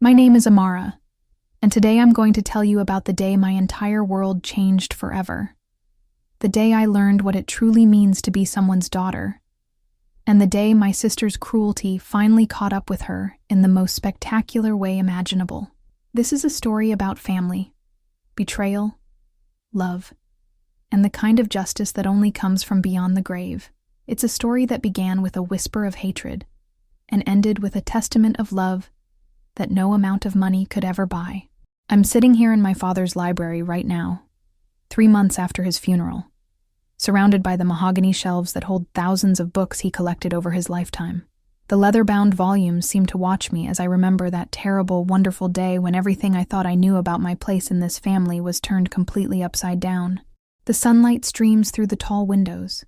My name is Amara, and today I'm going to tell you about the day my entire world changed forever. The day I learned what it truly means to be someone's daughter, and the day my sister's cruelty finally caught up with her in the most spectacular way imaginable. This is a story about family, betrayal, love, and the kind of justice that only comes from beyond the grave. It's a story that began with a whisper of hatred and ended with a testament of love that no amount of money could ever buy. I'm sitting here in my father's library right now, 3 months after his funeral, surrounded by the mahogany shelves that hold thousands of books he collected over his lifetime. The leather-bound volumes seem to watch me as I remember that terrible, wonderful day when everything I thought I knew about my place in this family was turned completely upside down. The sunlight streams through the tall windows,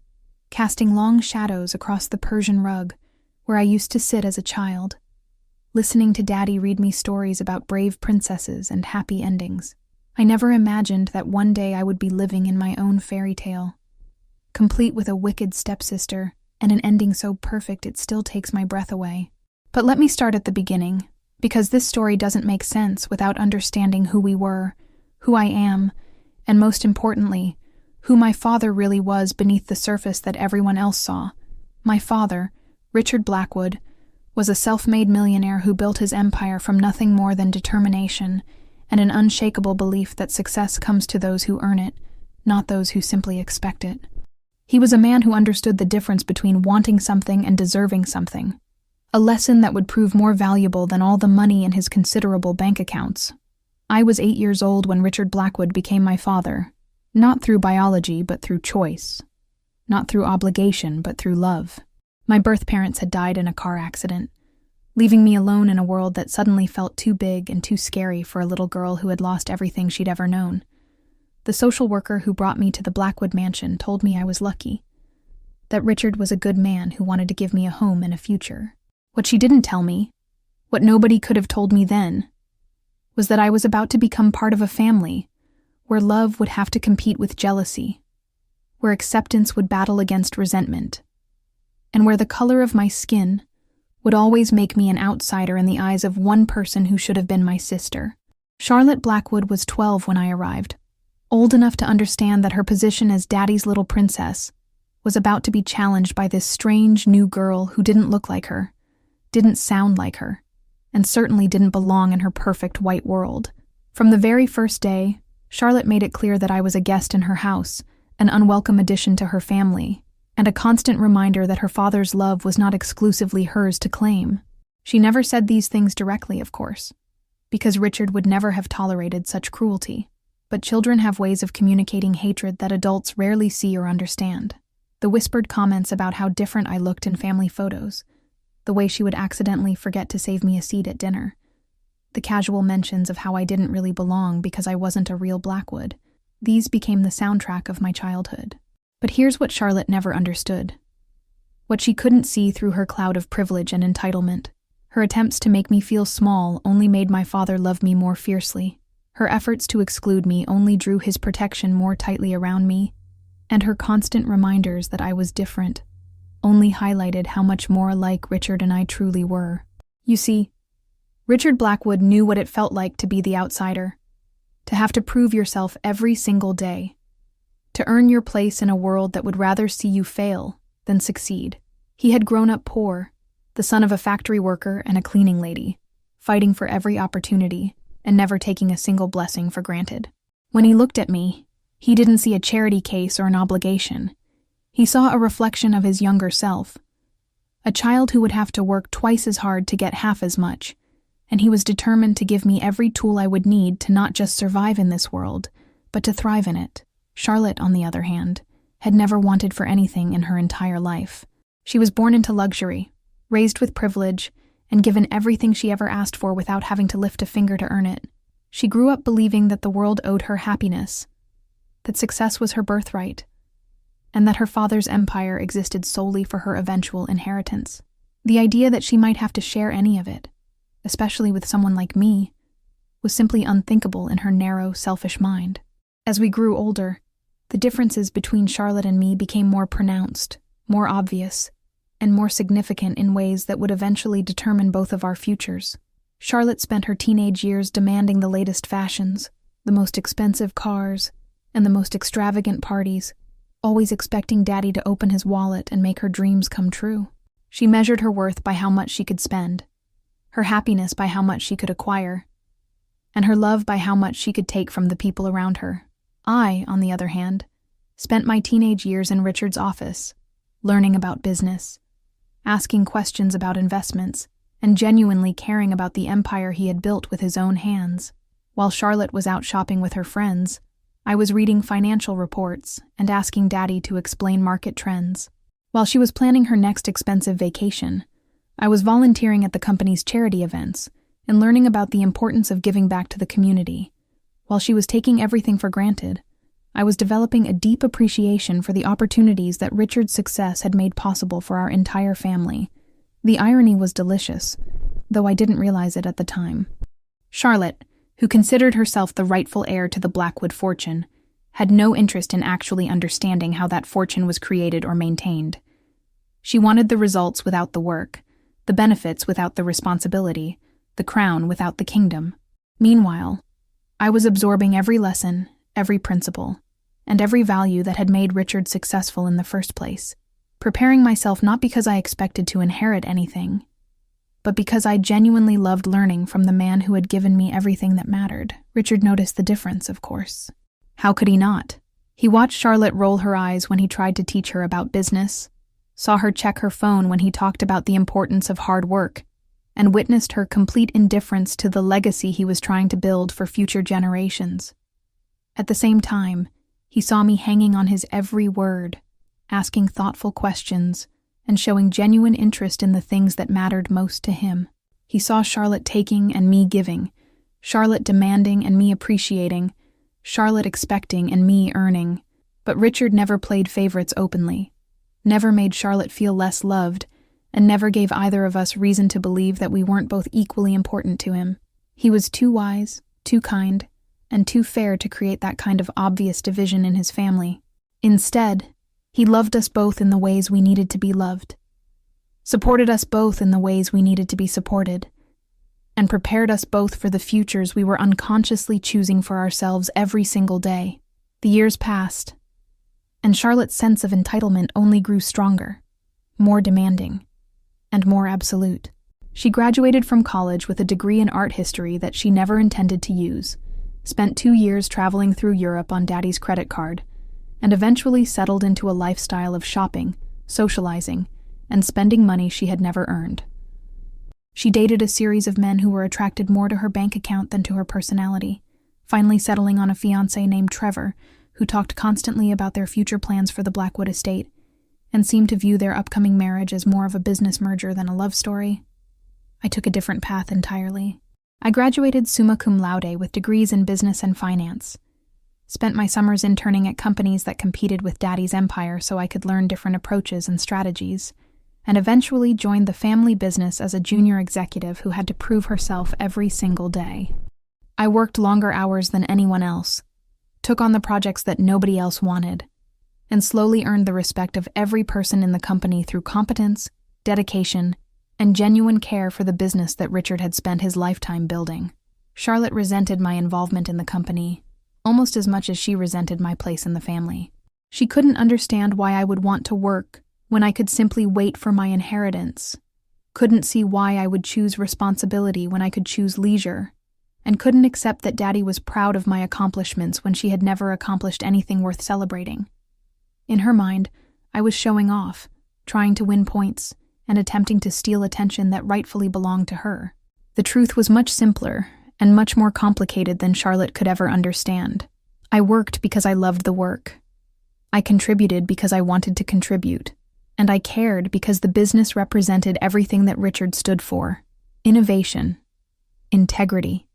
casting long shadows across the Persian rug where I used to sit as a child, listening to Daddy read me stories about brave princesses and happy endings. I never imagined that one day I would be living in my own fairy tale, complete with a wicked stepsister and an ending so perfect it still takes my breath away. But let me start at the beginning, because this story doesn't make sense without understanding who we were, who I am, and most importantly, who my father really was beneath the surface that everyone else saw. My father, Richard Blackwood, was a self-made millionaire who built his empire from nothing more than determination and an unshakable belief that success comes to those who earn it, not those who simply expect it. He was a man who understood the difference between wanting something and deserving something, a lesson that would prove more valuable than all the money in his considerable bank accounts. I was 8 years old when Richard Blackwood became my father, not through biology but through choice, not through obligation but through love. My birth parents had died in a car accident, leaving me alone in a world that suddenly felt too big and too scary for a little girl who had lost everything she'd ever known. The social worker who brought me to the Blackwood mansion told me I was lucky, that Richard was a good man who wanted to give me a home and a future. What she didn't tell me, what nobody could have told me then, was that I was about to become part of a family where love would have to compete with jealousy, where acceptance would battle against resentment, and where the color of my skin would always make me an outsider in the eyes of one person who should have been my sister. Charlotte Blackwood was 12 when I arrived, old enough to understand that her position as Daddy's little princess was about to be challenged by this strange new girl who didn't look like her, didn't sound like her, and certainly didn't belong in her perfect white world. From the very first day, Charlotte made it clear that I was a guest in her house, an unwelcome addition to her family, and a constant reminder that her father's love was not exclusively hers to claim. She never said these things directly, of course, because Richard would never have tolerated such cruelty. But children have ways of communicating hatred that adults rarely see or understand. The whispered comments about how different I looked in family photos, the way she would accidentally forget to save me a seat at dinner, the casual mentions of how I didn't really belong because I wasn't a real Blackwood. These became the soundtrack of my childhood. But here's what Charlotte never understood. What she couldn't see through her cloud of privilege and entitlement. Her attempts to make me feel small only made my father love me more fiercely. Her efforts to exclude me only drew his protection more tightly around me, and her constant reminders that I was different only highlighted how much more alike Richard and I truly were. You see, Richard Blackwood knew what it felt like to be the outsider, to have to prove yourself every single day, to earn your place in a world that would rather see you fail than succeed. He had grown up poor, the son of a factory worker and a cleaning lady, fighting for every opportunity and never taking a single blessing for granted. When he looked at me, he didn't see a charity case or an obligation. He saw a reflection of his younger self, a child who would have to work twice as hard to get half as much, and he was determined to give me every tool I would need to not just survive in this world, but to thrive in it. Charlotte, on the other hand, had never wanted for anything in her entire life. She was born into luxury, raised with privilege, and given everything she ever asked for without having to lift a finger to earn it. She grew up believing that the world owed her happiness, that success was her birthright, and that her father's empire existed solely for her eventual inheritance. The idea that she might have to share any of it, especially with someone like me, was simply unthinkable in her narrow, selfish mind. As we grew older, the differences between Charlotte and me became more pronounced, more obvious, and more significant in ways that would eventually determine both of our futures. Charlotte spent her teenage years demanding the latest fashions, the most expensive cars, and the most extravagant parties, always expecting Daddy to open his wallet and make her dreams come true. She measured her worth by how much she could spend, her happiness by how much she could acquire, and her love by how much she could take from the people around her. I, on the other hand, spent my teenage years in Richard's office, learning about business, asking questions about investments, and genuinely caring about the empire he had built with his own hands. While Charlotte was out shopping with her friends, I was reading financial reports and asking Daddy to explain market trends. While she was planning her next expensive vacation, I was volunteering at the company's charity events and learning about the importance of giving back to the community. While she was taking everything for granted, I was developing a deep appreciation for the opportunities that Richard's success had made possible for our entire family. The irony was delicious, though I didn't realize it at the time. Charlotte, who considered herself the rightful heir to the Blackwood fortune, had no interest in actually understanding how that fortune was created or maintained. She wanted the results without the work, the benefits without the responsibility, the crown without the kingdom. Meanwhile, I was absorbing every lesson, every principle, and every value that had made Richard successful in the first place, preparing myself not because I expected to inherit anything, but because I genuinely loved learning from the man who had given me everything that mattered. Richard noticed the difference, of course. How could he not? He watched Charlotte roll her eyes when he tried to teach her about business, saw her check her phone when he talked about the importance of hard work, and witnessed her complete indifference to the legacy he was trying to build for future generations. At the same time, he saw me hanging on his every word, asking thoughtful questions, and showing genuine interest in the things that mattered most to him. He saw Charlotte taking and me giving, Charlotte demanding and me appreciating, Charlotte expecting and me earning. But Richard never played favorites openly, never made Charlotte feel less loved, and never gave either of us reason to believe that we weren't both equally important to him. He was too wise, too kind, and too fair to create that kind of obvious division in his family. Instead, he loved us both in the ways we needed to be loved, supported us both in the ways we needed to be supported, and prepared us both for the futures we were unconsciously choosing for ourselves every single day. The years passed, and Charlotte's sense of entitlement only grew stronger, more demanding, and more absolute. She graduated from college with a degree in art history that she never intended to use, spent 2 years traveling through Europe on Daddy's credit card, and eventually settled into a lifestyle of shopping, socializing, and spending money she had never earned. She dated a series of men who were attracted more to her bank account than to her personality, finally settling on a fiancé named Trevor, who talked constantly about their future plans for the Blackwood estate, and seemed to view their upcoming marriage as more of a business merger than a love story. I took a different path entirely. I graduated summa cum laude with degrees in business and finance, spent my summers interning at companies that competed with Daddy's empire so I could learn different approaches and strategies, and eventually joined the family business as a junior executive who had to prove herself every single day. I worked longer hours than anyone else, took on the projects that nobody else wanted, and slowly earned the respect of every person in the company through competence, dedication, and genuine care for the business that Richard had spent his lifetime building. Charlotte resented my involvement in the company, almost as much as she resented my place in the family. She couldn't understand why I would want to work when I could simply wait for my inheritance, couldn't see why I would choose responsibility when I could choose leisure, and couldn't accept that Daddy was proud of my accomplishments when she had never accomplished anything worth celebrating. In her mind, I was showing off, trying to win points, and attempting to steal attention that rightfully belonged to her. The truth was much simpler and much more complicated than Charlotte could ever understand. I worked because I loved the work. I contributed because I wanted to contribute. And I cared because the business represented everything that Richard stood for: innovation, integrity,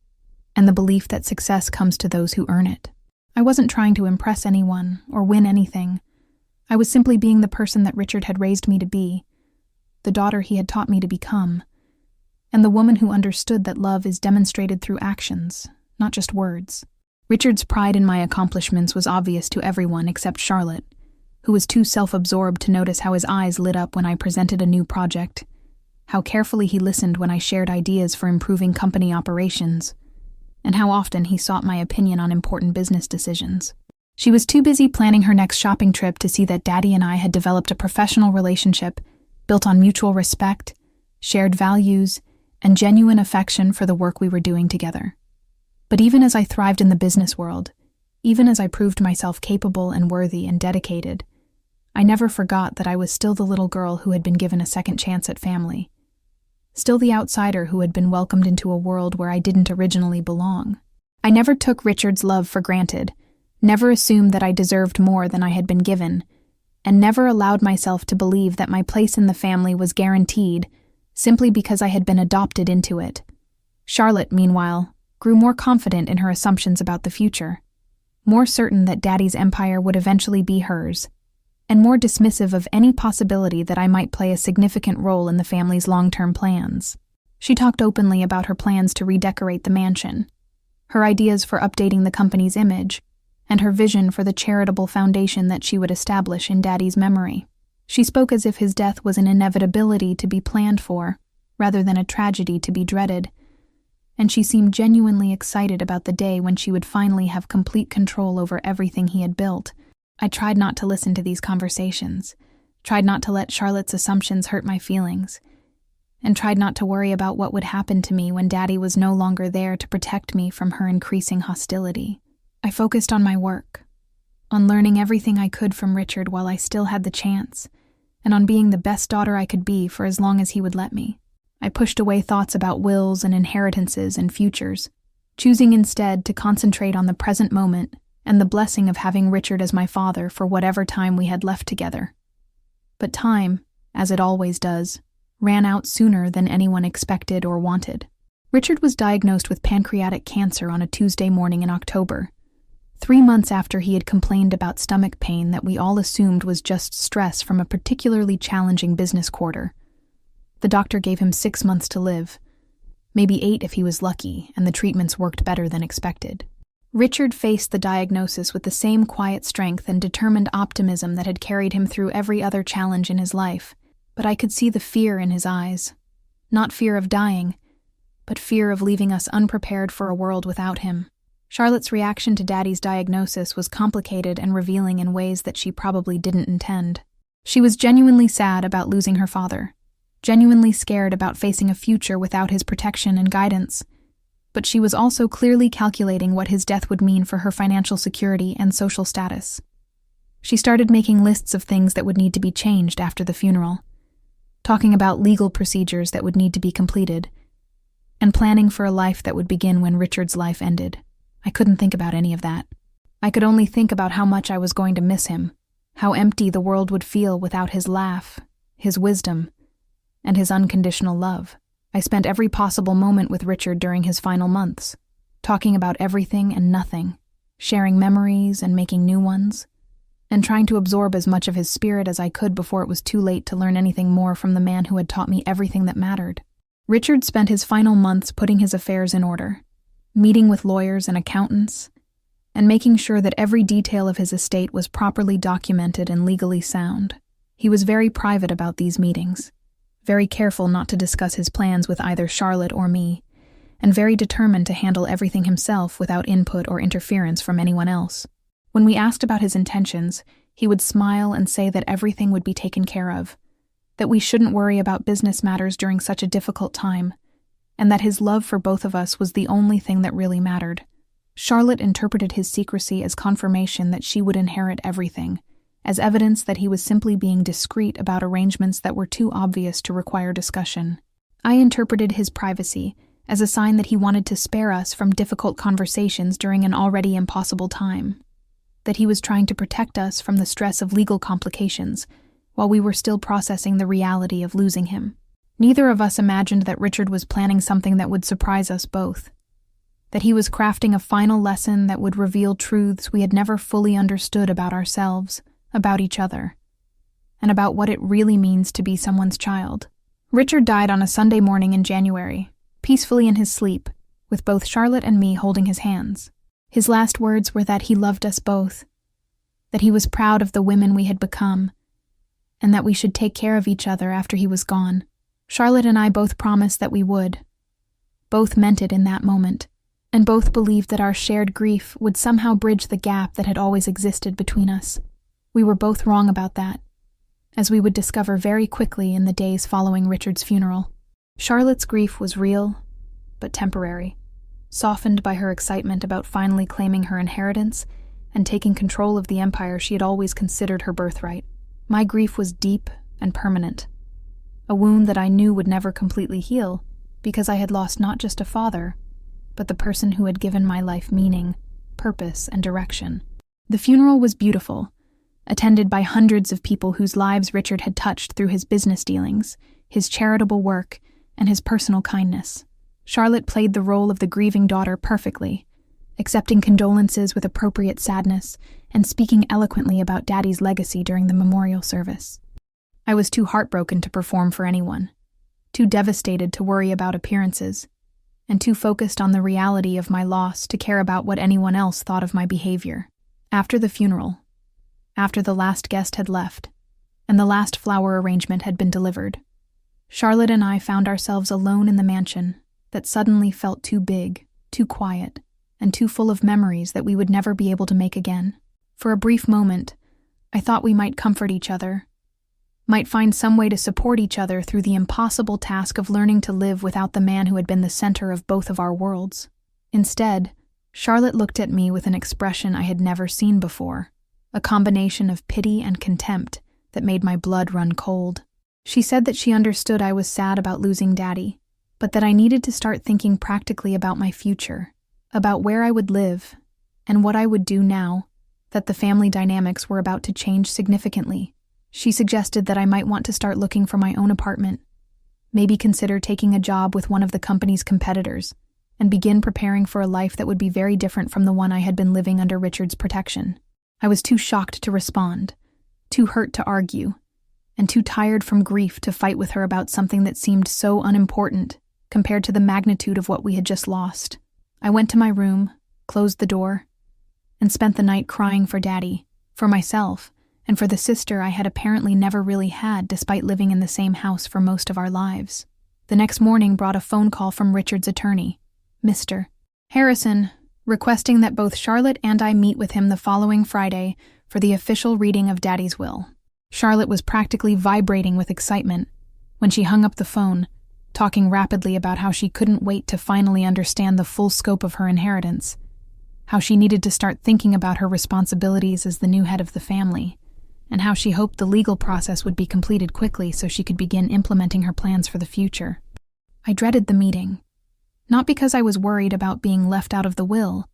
and the belief that success comes to those who earn it. I wasn't trying to impress anyone or win anything. I was simply being the person that Richard had raised me to be, the daughter he had taught me to become, and the woman who understood that love is demonstrated through actions, not just words. Richard's pride in my accomplishments was obvious to everyone except Charlotte, who was too self-absorbed to notice how his eyes lit up when I presented a new project, how carefully he listened when I shared ideas for improving company operations, and how often he sought my opinion on important business decisions. She was too busy planning her next shopping trip to see that Daddy and I had developed a professional relationship built on mutual respect, shared values, and genuine affection for the work we were doing together. But even as I thrived in the business world, even as I proved myself capable and worthy and dedicated, I never forgot that I was still the little girl who had been given a second chance at family, still the outsider who had been welcomed into a world where I didn't originally belong. I never took Richard's love for granted, never assumed that I deserved more than I had been given, and never allowed myself to believe that my place in the family was guaranteed simply because I had been adopted into it. Charlotte, meanwhile, grew more confident in her assumptions about the future, more certain that Daddy's empire would eventually be hers, and more dismissive of any possibility that I might play a significant role in the family's long-term plans. She talked openly about her plans to redecorate the mansion, her ideas for updating the company's image, and her vision for the charitable foundation that she would establish in Daddy's memory. She spoke as if his death was an inevitability to be planned for, rather than a tragedy to be dreaded, and she seemed genuinely excited about the day when she would finally have complete control over everything he had built. I tried not to listen to these conversations, tried not to let Charlotte's assumptions hurt my feelings, and tried not to worry about what would happen to me when Daddy was no longer there to protect me from her increasing hostility. I focused on my work, on learning everything I could from Richard while I still had the chance, and on being the best daughter I could be for as long as he would let me. I pushed away thoughts about wills and inheritances and futures, choosing instead to concentrate on the present moment and the blessing of having Richard as my father for whatever time we had left together. But time, as it always does, ran out sooner than anyone expected or wanted. Richard was diagnosed with pancreatic cancer on a Tuesday morning in October, 3 months after he had complained about stomach pain that we all assumed was just stress from a particularly challenging business quarter. The doctor gave him 6 months to live, maybe 8 if he was lucky, and the treatments worked better than expected. Richard faced the diagnosis with the same quiet strength and determined optimism that had carried him through every other challenge in his life, but I could see the fear in his eyes. Not fear of dying, but fear of leaving us unprepared for a world without him. Charlotte's reaction to Daddy's diagnosis was complicated and revealing in ways that she probably didn't intend. She was genuinely sad about losing her father, genuinely scared about facing a future without his protection and guidance, but she was also clearly calculating what his death would mean for her financial security and social status. She started making lists of things that would need to be changed after the funeral, talking about legal procedures that would need to be completed, and planning for a life that would begin when Richard's life ended. I couldn't think about any of that. I could only think about how much I was going to miss him, how empty the world would feel without his laugh, his wisdom, and his unconditional love. I spent every possible moment with Richard during his final months, talking about everything and nothing, sharing memories and making new ones, and trying to absorb as much of his spirit as I could before it was too late to learn anything more from the man who had taught me everything that mattered. Richard spent his final months putting his affairs in order, meeting with lawyers and accountants, and making sure that every detail of his estate was properly documented and legally sound. He was very private about these meetings, very careful not to discuss his plans with either Charlotte or me, and very determined to handle everything himself without input or interference from anyone else. When we asked about his intentions, he would smile and say that everything would be taken care of, that we shouldn't worry about business matters during such a difficult time, and that his love for both of us was the only thing that really mattered. Charlotte interpreted his secrecy as confirmation that she would inherit everything, as evidence that he was simply being discreet about arrangements that were too obvious to require discussion. I interpreted his privacy as a sign that he wanted to spare us from difficult conversations during an already impossible time, that he was trying to protect us from the stress of legal complications while we were still processing the reality of losing him. Neither of us imagined that Richard was planning something that would surprise us both, that he was crafting a final lesson that would reveal truths we had never fully understood about ourselves, about each other, and about what it really means to be someone's child. Richard died on a Sunday morning in January, peacefully in his sleep, with both Charlotte and me holding his hands. His last words were that he loved us both, that he was proud of the women we had become, and that we should take care of each other after he was gone. Charlotte and I both promised that we would. Both meant it in that moment, and both believed that our shared grief would somehow bridge the gap that had always existed between us. We were both wrong about that, as we would discover very quickly in the days following Richard's funeral. Charlotte's grief was real, but temporary, softened by her excitement about finally claiming her inheritance and taking control of the empire she had always considered her birthright. My grief was deep and permanent, a wound that I knew would never completely heal because I had lost not just a father, but the person who had given my life meaning, purpose, and direction. The funeral was beautiful, attended by hundreds of people whose lives Richard had touched through his business dealings, his charitable work, and his personal kindness. Charlotte played the role of the grieving daughter perfectly, accepting condolences with appropriate sadness and speaking eloquently about Daddy's legacy during the memorial service. I was too heartbroken to perform for anyone, too devastated to worry about appearances, and too focused on the reality of my loss to care about what anyone else thought of my behavior. After the funeral, after the last guest had left, and the last flower arrangement had been delivered, Charlotte and I found ourselves alone in the mansion that suddenly felt too big, too quiet, and too full of memories that we would never be able to make again. For a brief moment, I thought we might comfort each other, might find some way to support each other through the impossible task of learning to live without the man who had been the center of both of our worlds. Instead, Charlotte looked at me with an expression I had never seen before, a combination of pity and contempt that made my blood run cold. She said that she understood I was sad about losing Daddy, but that I needed to start thinking practically about my future, about where I would live, and what I would do now that the family dynamics were about to change significantly. She suggested that I might want to start looking for my own apartment, maybe consider taking a job with one of the company's competitors, and begin preparing for a life that would be very different from the one I had been living under Richard's protection. I was too shocked to respond, too hurt to argue, and too tired from grief to fight with her about something that seemed so unimportant compared to the magnitude of what we had just lost. I went to my room, closed the door, and spent the night crying for Daddy, for myself, and for the sister I had apparently never really had despite living in the same house for most of our lives. The next morning brought a phone call from Richard's attorney, Mr. Harrison, requesting that both Charlotte and I meet with him the following Friday for the official reading of Daddy's will. Charlotte was practically vibrating with excitement when she hung up the phone, talking rapidly about how she couldn't wait to finally understand the full scope of her inheritance, how she needed to start thinking about her responsibilities as the new head of the family, and how she hoped the legal process would be completed quickly so she could begin implementing her plans for the future. I dreaded the meeting, not because I was worried about being left out of the will,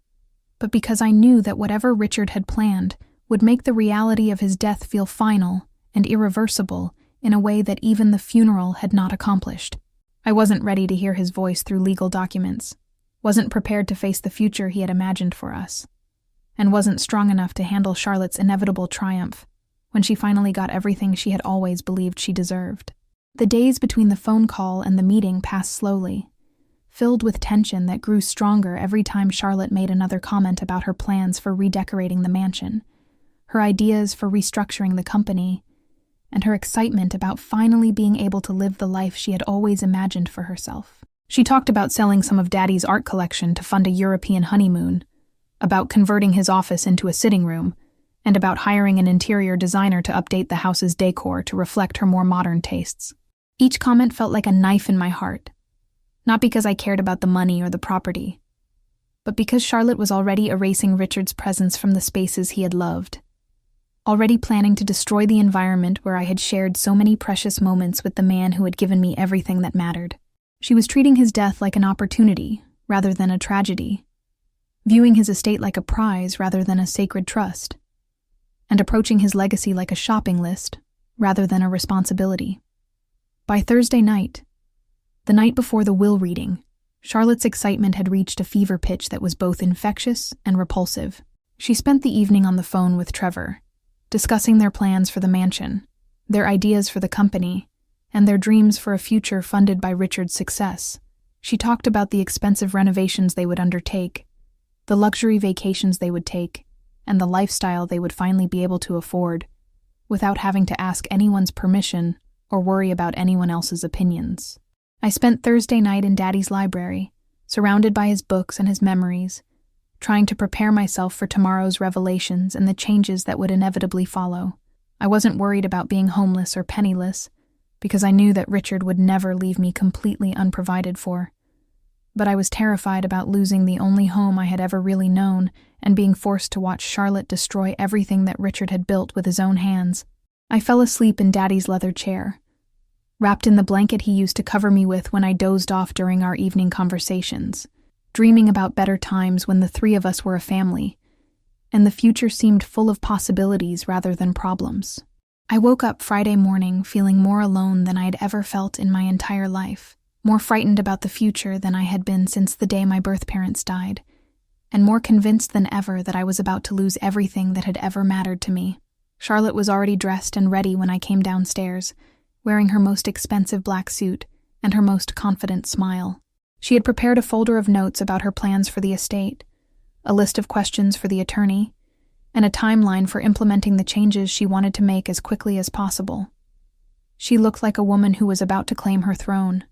but because I knew that whatever Richard had planned would make the reality of his death feel final and irreversible in a way that even the funeral had not accomplished. I wasn't ready to hear his voice through legal documents, wasn't prepared to face the future he had imagined for us, and wasn't strong enough to handle Charlotte's inevitable triumph when she finally got everything she had always believed she deserved. The days between the phone call and the meeting passed slowly, filled with tension that grew stronger every time Charlotte made another comment about her plans for redecorating the mansion, her ideas for restructuring the company, and her excitement about finally being able to live the life she had always imagined for herself. She talked about selling some of Daddy's art collection to fund a European honeymoon, about converting his office into a sitting room, and about hiring an interior designer to update the house's decor to reflect her more modern tastes. Each comment felt like a knife in my heart, not because I cared about the money or the property, but because Charlotte was already erasing Richard's presence from the spaces he had loved, already planning to destroy the environment where I had shared so many precious moments with the man who had given me everything that mattered. She was treating his death like an opportunity rather than a tragedy, viewing his estate like a prize rather than a sacred trust, and approaching his legacy like a shopping list rather than a responsibility. By Thursday night, the night before the will reading, Charlotte's excitement had reached a fever pitch that was both infectious and repulsive. She spent the evening on the phone with Trevor, discussing their plans for the mansion, their ideas for the company, and their dreams for a future funded by Richard's success. She talked about the expensive renovations they would undertake, the luxury vacations they would take, and the lifestyle they would finally be able to afford, without having to ask anyone's permission or worry about anyone else's opinions. I spent Thursday night in Daddy's library, surrounded by his books and his memories, trying to prepare myself for tomorrow's revelations and the changes that would inevitably follow. I wasn't worried about being homeless or penniless, because I knew that Richard would never leave me completely unprovided for. But I was terrified about losing the only home I had ever really known and being forced to watch Charlotte destroy everything that Richard had built with his own hands. I fell asleep in Daddy's leather chair, wrapped in the blanket he used to cover me with when I dozed off during our evening conversations, dreaming about better times when the three of us were a family, and the future seemed full of possibilities rather than problems. I woke up Friday morning feeling more alone than I had ever felt in my entire life, more frightened about the future than I had been since the day my birth parents died, and more convinced than ever that I was about to lose everything that had ever mattered to me. Charlotte was already dressed and ready when I came downstairs, wearing her most expensive black suit and her most confident smile. She had prepared a folder of notes about her plans for the estate, a list of questions for the attorney, and a timeline for implementing the changes she wanted to make as quickly as possible. She looked like a woman who was about to claim her throne,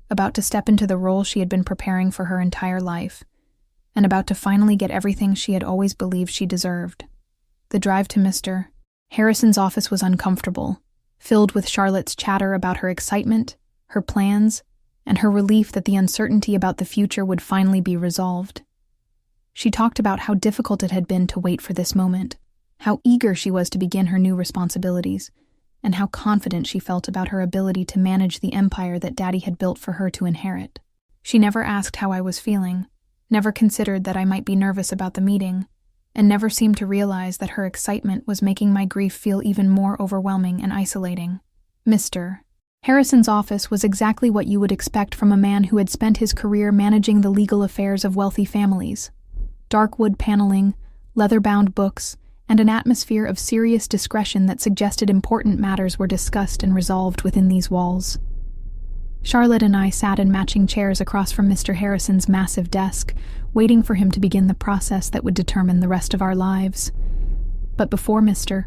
about to step into the role she had been preparing for her entire life, and about to finally get everything she had always believed she deserved. The drive to Mr. Harrison's office was uncomfortable, filled with Charlotte's chatter about her excitement, her plans, and her relief that the uncertainty about the future would finally be resolved. She talked about how difficult it had been to wait for this moment, how eager she was to begin her new responsibilities, and how confident she felt about her ability to manage the empire that Daddy had built for her to inherit. She never asked how I was feeling, never considered that I might be nervous about the meeting, and never seemed to realize that her excitement was making my grief feel even more overwhelming and isolating. Mr. Harrison's office was exactly what you would expect from a man who had spent his career managing the legal affairs of wealthy families. Dark wood paneling, leather-bound books, and an atmosphere of serious discretion that suggested important matters were discussed and resolved within these walls. Charlotte and I sat in matching chairs across from Mr. Harrison's massive desk, waiting for him to begin the process that would determine the rest of our lives. But before Mr.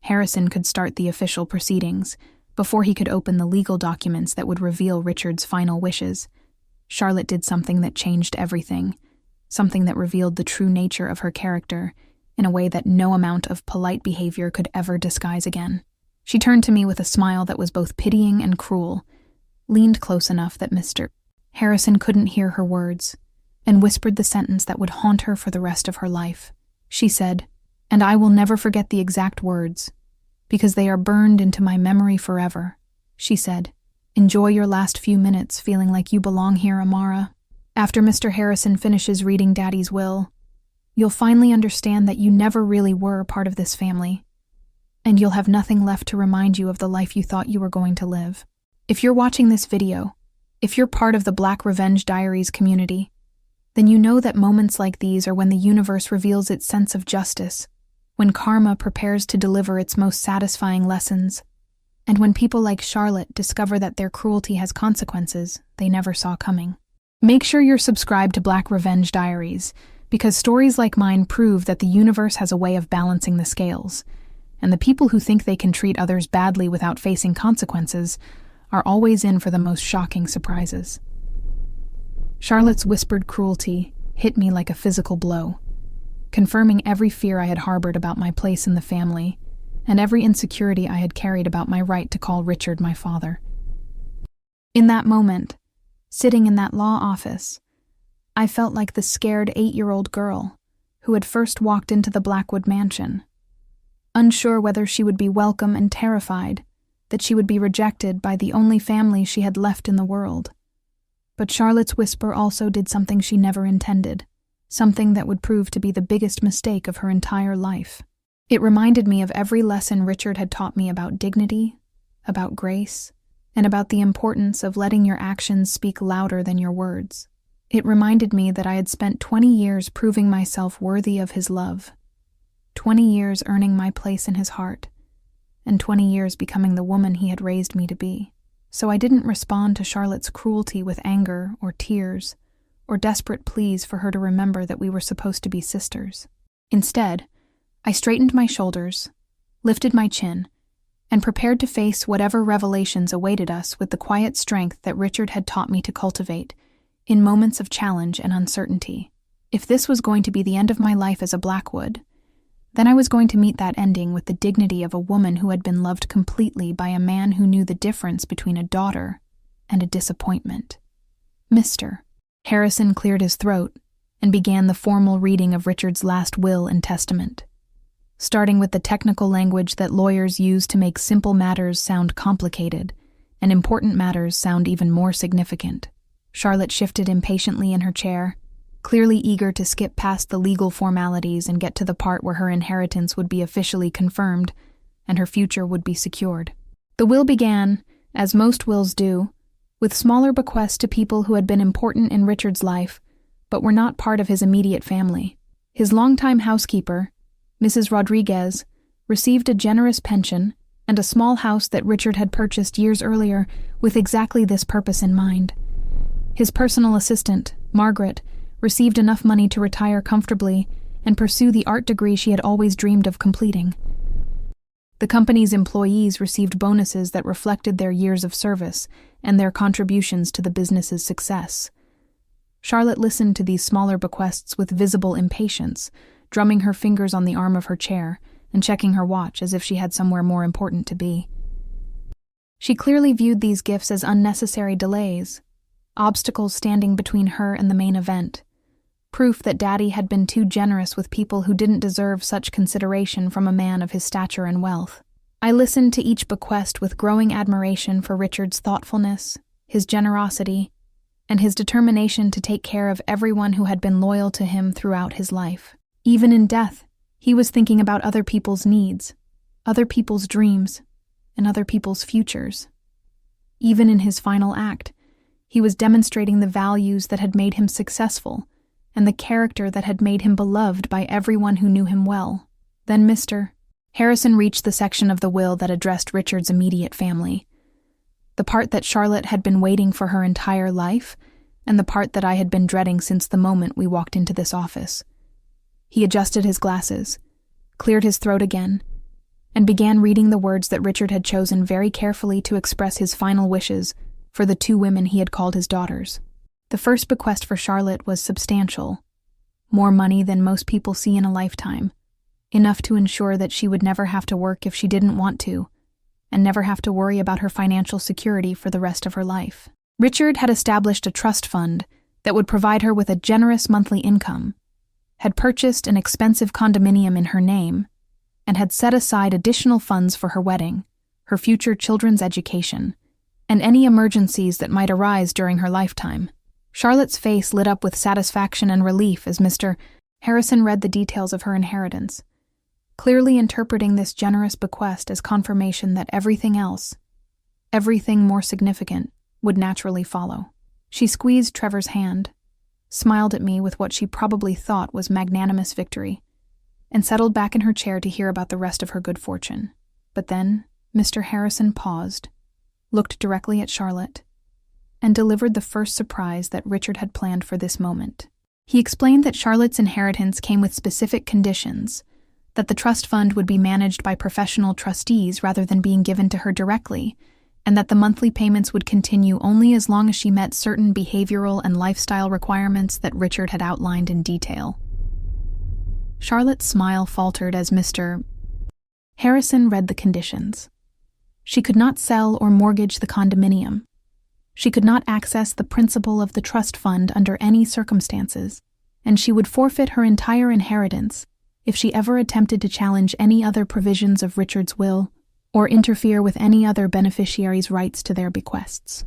Harrison could start the official proceedings, before he could open the legal documents that would reveal Richard's final wishes, Charlotte did something that changed everything, something that revealed the true nature of her character in a way that no amount of polite behavior could ever disguise again. She turned to me with a smile that was both pitying and cruel, leaned close enough that Mr. Harrison couldn't hear her words, and whispered the sentence that would haunt her for the rest of her life. She said, "And I will never forget the exact words, because they are burned into my memory forever." She said, "Enjoy your last few minutes feeling like you belong here, Amara. After Mr. Harrison finishes reading Daddy's will, you'll finally understand that you never really were part of this family, and you'll have nothing left to remind you of the life you thought you were going to live." If you're watching this video, if you're part of the Black Revenge Diaries community, then you know that moments like these are when the universe reveals its sense of justice, when karma prepares to deliver its most satisfying lessons, and when people like Charlotte discover that their cruelty has consequences they never saw coming. Make sure you're subscribed to Black Revenge Diaries, because stories like mine prove that the universe has a way of balancing the scales, and the people who think they can treat others badly without facing consequences are always in for the most shocking surprises. Charlotte's whispered cruelty hit me like a physical blow, confirming every fear I had harbored about my place in the family and every insecurity I had carried about my right to call Richard my father. In that moment, sitting in that law office, I felt like the scared 8-year-old girl who had first walked into the Blackwood mansion, unsure whether she would be welcome and terrified that she would be rejected by the only family she had left in the world. But Charlotte's whisper also did something she never intended, something that would prove to be the biggest mistake of her entire life. It reminded me of every lesson Richard had taught me about dignity, about grace, and about the importance of letting your actions speak louder than your words. It reminded me that I had spent 20 years proving myself worthy of his love, 20 years earning my place in his heart, and 20 years becoming the woman he had raised me to be. So I didn't respond to Charlotte's cruelty with anger or tears or desperate pleas for her to remember that we were supposed to be sisters. Instead, I straightened my shoulders, lifted my chin, and prepared to face whatever revelations awaited us with the quiet strength that Richard had taught me to cultivate in moments of challenge and uncertainty. If this was going to be the end of my life as a Blackwood, then I was going to meet that ending with the dignity of a woman who had been loved completely by a man who knew the difference between a daughter and a disappointment. Mr. Harrison cleared his throat and began the formal reading of Richard's last will and testament. Starting with the technical language that lawyers use to make simple matters sound complicated and important matters sound even more significant, Charlotte shifted impatiently in her chair, clearly eager to skip past the legal formalities and get to the part where her inheritance would be officially confirmed and her future would be secured. The will began, as most wills do, with smaller bequests to people who had been important in Richard's life, but were not part of his immediate family. His longtime housekeeper, Mrs. Rodriguez, received a generous pension and a small house that Richard had purchased years earlier with exactly this purpose in mind. His personal assistant, Margaret, received enough money to retire comfortably and pursue the art degree she had always dreamed of completing. The company's employees received bonuses that reflected their years of service and their contributions to the business's success. Charlotte listened to these smaller bequests with visible impatience, drumming her fingers on the arm of her chair and checking her watch as if she had somewhere more important to be. She clearly viewed these gifts as unnecessary delays, obstacles standing between her and the main event, proof that Daddy had been too generous with people who didn't deserve such consideration from a man of his stature and wealth. I listened to each bequest with growing admiration for Richard's thoughtfulness, his generosity, and his determination to take care of everyone who had been loyal to him throughout his life. Even in death, he was thinking about other people's needs, other people's dreams, and other people's futures. Even in his final act, he was demonstrating the values that had made him successful and the character that had made him beloved by everyone who knew him well. Then Mr. Harrison reached the section of the will that addressed Richard's immediate family, the part that Charlotte had been waiting for her entire life, and the part that I had been dreading since the moment we walked into this office. He adjusted his glasses, cleared his throat again, and began reading the words that Richard had chosen very carefully to express his final wishes for the two women he had called his daughters. The first bequest for Charlotte was substantial, more money than most people see in a lifetime, enough to ensure that she would never have to work if she didn't want to, and never have to worry about her financial security for the rest of her life. Richard had established a trust fund that would provide her with a generous monthly income, had purchased an expensive condominium in her name, and had set aside additional funds for her wedding, her future children's education, and any emergencies that might arise during her lifetime. Charlotte's face lit up with satisfaction and relief as Mr. Harrison read the details of her inheritance, clearly interpreting this generous bequest as confirmation that everything else, everything more significant, would naturally follow. She squeezed Trevor's hand, smiled at me with what she probably thought was magnanimous victory, and settled back in her chair to hear about the rest of her good fortune. But then Mr. Harrison paused, looked directly at Charlotte, and delivered the first surprise that Richard had planned for this moment. He explained that Charlotte's inheritance came with specific conditions, that the trust fund would be managed by professional trustees rather than being given to her directly, and that the monthly payments would continue only as long as she met certain behavioral and lifestyle requirements that Richard had outlined in detail. Charlotte's smile faltered as Mr. Harrison read the conditions. She could not sell or mortgage the condominium. She could not access the principal of the trust fund under any circumstances, and she would forfeit her entire inheritance if she ever attempted to challenge any other provisions of Richard's will or interfere with any other beneficiary's rights to their bequests.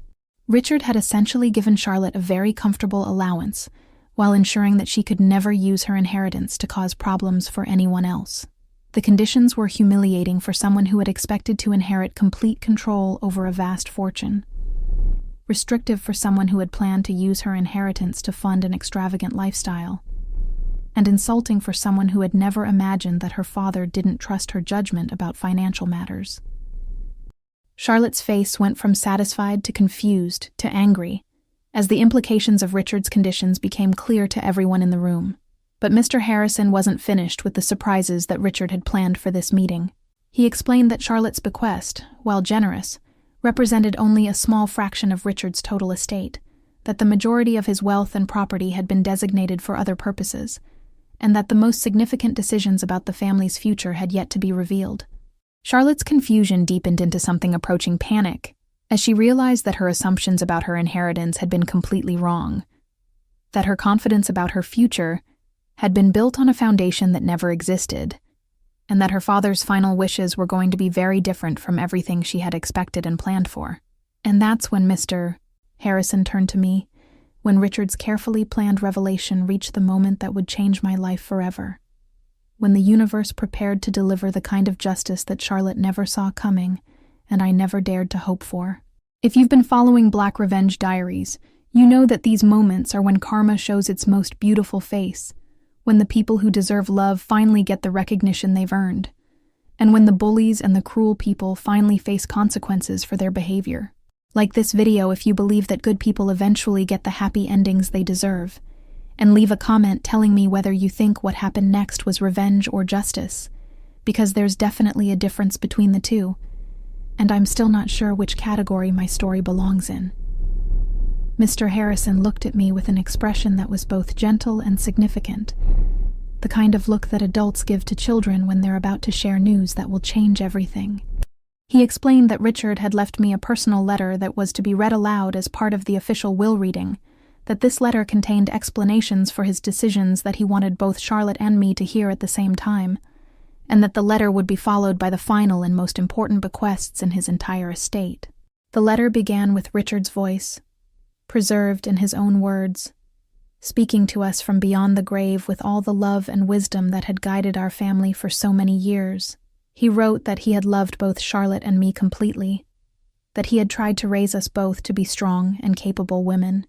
Richard had essentially given Charlotte a very comfortable allowance, while ensuring that she could never use her inheritance to cause problems for anyone else. The conditions were humiliating for someone who had expected to inherit complete control over a vast fortune, restrictive for someone who had planned to use her inheritance to fund an extravagant lifestyle, and insulting for someone who had never imagined that her father didn't trust her judgment about financial matters. Charlotte's face went from satisfied to confused to angry as the implications of Richard's conditions became clear to everyone in the room. But Mr. Harrison wasn't finished with the surprises that Richard had planned for this meeting. He explained that Charlotte's bequest, while generous, represented only a small fraction of Richard's total estate, that the majority of his wealth and property had been designated for other purposes, and that the most significant decisions about the family's future had yet to be revealed. Charlotte's confusion deepened into something approaching panic, as she realized that her assumptions about her inheritance had been completely wrong, that her confidence about her future had been built on a foundation that never existed, and that her father's final wishes were going to be very different from everything she had expected and planned for. And that's when Mr. Harrison turned to me, when Richard's carefully planned revelation reached the moment that would change my life forever, when the universe prepared to deliver the kind of justice that Charlotte never saw coming, and I never dared to hope for. If you've been following Black Revenge Diaries, you know that these moments are when karma shows its most beautiful face, when the people who deserve love finally get the recognition they've earned, and when the bullies and the cruel people finally face consequences for their behavior. Like this video if you believe that good people eventually get the happy endings they deserve, and leave a comment telling me whether you think what happened next was revenge or justice, because there's definitely a difference between the two, and I'm still not sure which category my story belongs in. Mr. Harrison looked at me with an expression that was both gentle and significant, the kind of look that adults give to children when they're about to share news that will change everything. He explained that Richard had left me a personal letter that was to be read aloud as part of the official will reading, that this letter contained explanations for his decisions that he wanted both Charlotte and me to hear at the same time, and that the letter would be followed by the final and most important bequests in his entire estate. The letter began with Richard's voice, preserved in his own words, speaking to us from beyond the grave with all the love and wisdom that had guided our family for so many years. He wrote that he had loved both Charlotte and me completely, that he had tried to raise us both to be strong and capable women,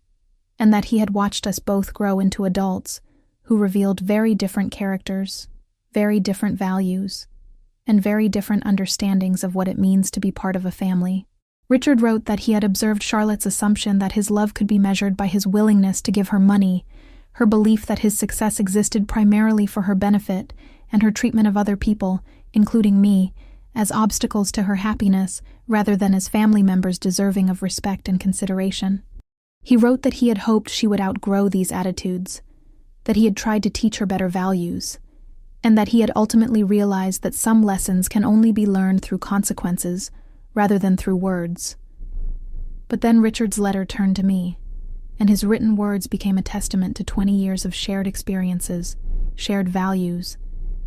and that he had watched us both grow into adults who revealed very different characters, very different values, and very different understandings of what it means to be part of a family. Richard wrote that he had observed Charlotte's assumption that his love could be measured by his willingness to give her money, her belief that his success existed primarily for her benefit, and her treatment of other people, including me, as obstacles to her happiness rather than as family members deserving of respect and consideration. He wrote that he had hoped she would outgrow these attitudes, that he had tried to teach her better values, and that he had ultimately realized that some lessons can only be learned through consequences rather than through words. But then Richard's letter turned to me, and his written words became a testament to 20 years of shared experiences, shared values,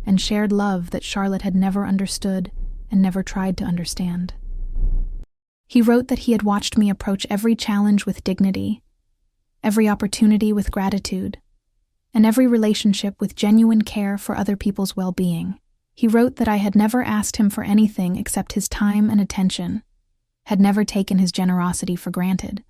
and shared love that Charlotte had never understood and never tried to understand. He wrote that he had watched me approach every challenge with dignity, every opportunity with gratitude, and every relationship with genuine care for other people's well-being. He wrote that I had never asked him for anything except his time and attention, had never taken his generosity for granted,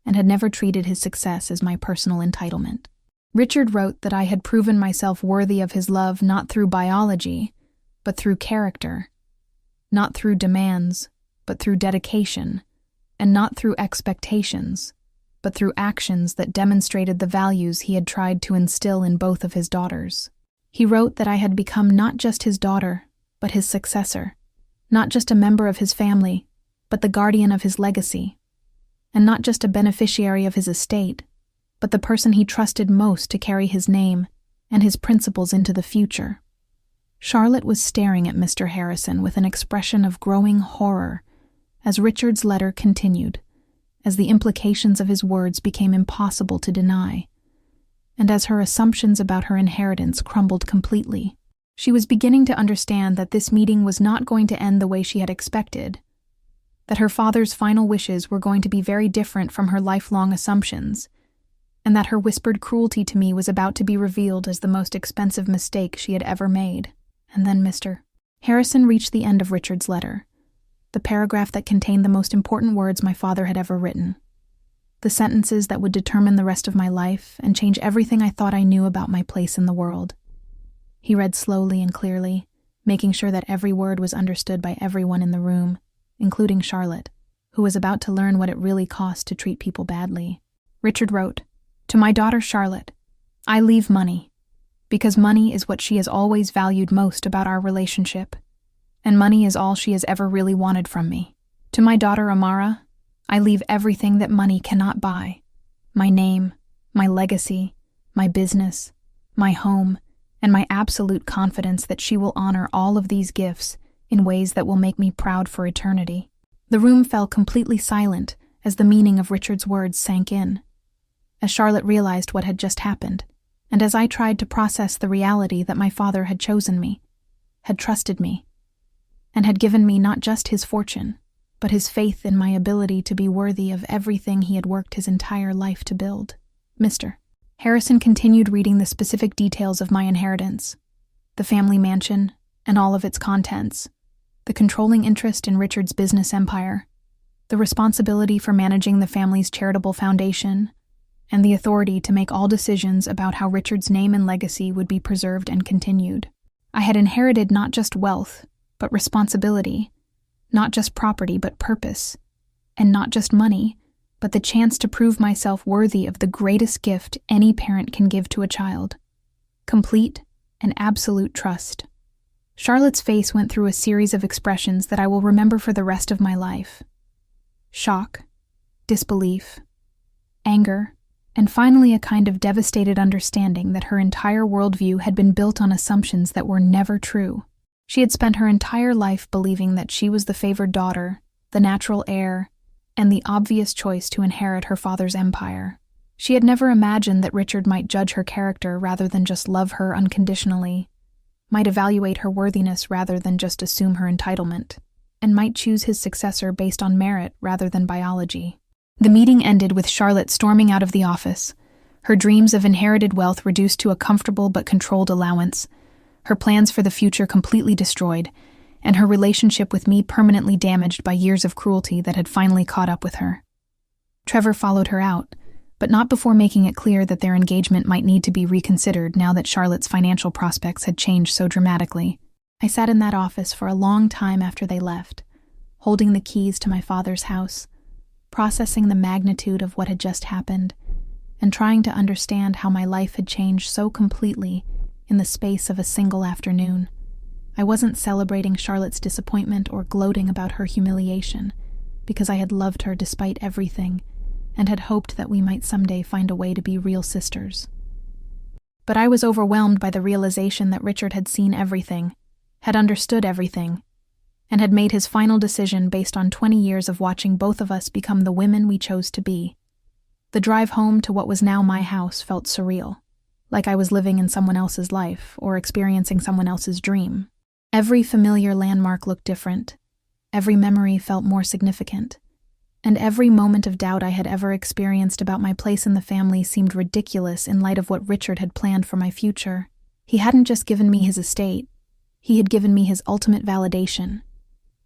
and had never treated his success as my personal entitlement. Richard wrote that I had proven myself worthy of his love not through biology, but through character, not through demands, but through dedication, and not through expectations, but through actions that demonstrated the values he had tried to instill in both of his daughters. He wrote that I had become not just his daughter, but his successor, not just a member of his family, but the guardian of his legacy, and not just a beneficiary of his estate, but the person he trusted most to carry his name and his principles into the future. Charlotte was staring at Mr. Harrison with an expression of growing horror as Richard's letter continued, as the implications of his words became impossible to deny, and as her assumptions about her inheritance crumbled completely. She was beginning to understand that this meeting was not going to end the way she had expected, that her father's final wishes were going to be very different from her lifelong assumptions, and that her whispered cruelty to me was about to be revealed as the most expensive mistake she had ever made. And then Mr. Harrison reached the end of Richard's letter, the paragraph that contained the most important words my father had ever written, the sentences that would determine the rest of my life and change everything I thought I knew about my place in the world. He read slowly and clearly, making sure that every word was understood by everyone in the room, including Charlotte, who was about to learn what it really cost to treat people badly. Richard wrote, "To my daughter Charlotte, I leave money, because money is what she has always valued most about our relationship, and money is all she has ever really wanted from me. To my daughter Amara, I leave everything that money cannot buy. My name, my legacy, my business, my home, and my absolute confidence that she will honor all of these gifts in ways that will make me proud for eternity. The room fell completely silent as the meaning of Richard's words sank in. As Charlotte realized what had just happened, and as I tried to process the reality that my father had chosen me, had trusted me, and had given me not just his fortune, but his faith in my ability to be worthy of everything he had worked his entire life to build. Mr. Harrison continued reading the specific details of my inheritance, the family mansion and all of its contents, the controlling interest in Richard's business empire, the responsibility for managing the family's charitable foundation, and the authority to make all decisions about how Richard's name and legacy would be preserved and continued. I had inherited not just wealth, but responsibility, not just property, but purpose, and not just money, but the chance to prove myself worthy of the greatest gift any parent can give to a child: complete and absolute trust. Charlotte's face went through a series of expressions that I will remember for the rest of my life: shock, disbelief, anger, and finally a kind of devastated understanding that her entire worldview had been built on assumptions that were never true. She had spent her entire life believing that she was the favored daughter, the natural heir, and the obvious choice to inherit her father's empire. She had never imagined that Richard might judge her character rather than just love her unconditionally, might evaluate her worthiness rather than just assume her entitlement, and might choose his successor based on merit rather than biology. The meeting ended with Charlotte storming out of the office, her dreams of inherited wealth reduced to a comfortable but controlled allowance, her plans for the future completely destroyed, and her relationship with me permanently damaged by years of cruelty that had finally caught up with her. Trevor followed her out, but not before making it clear that their engagement might need to be reconsidered now that Charlotte's financial prospects had changed so dramatically. I sat in that office for a long time after they left, holding the keys to my father's house, processing the magnitude of what had just happened, and trying to understand how my life had changed so completely in the space of a single afternoon. I wasn't celebrating Charlotte's disappointment or gloating about her humiliation, because I had loved her despite everything, and had hoped that we might someday find a way to be real sisters. But I was overwhelmed by the realization that Richard had seen everything, had understood everything, and had made his final decision based on 20 years of watching both of us become the women we chose to be. The drive home to what was now my house felt surreal, like I was living in someone else's life or experiencing someone else's dream. Every familiar landmark looked different, every memory felt more significant, and every moment of doubt I had ever experienced about my place in the family seemed ridiculous in light of what Richard had planned for my future. He hadn't just given me his estate, he had given me his ultimate validation,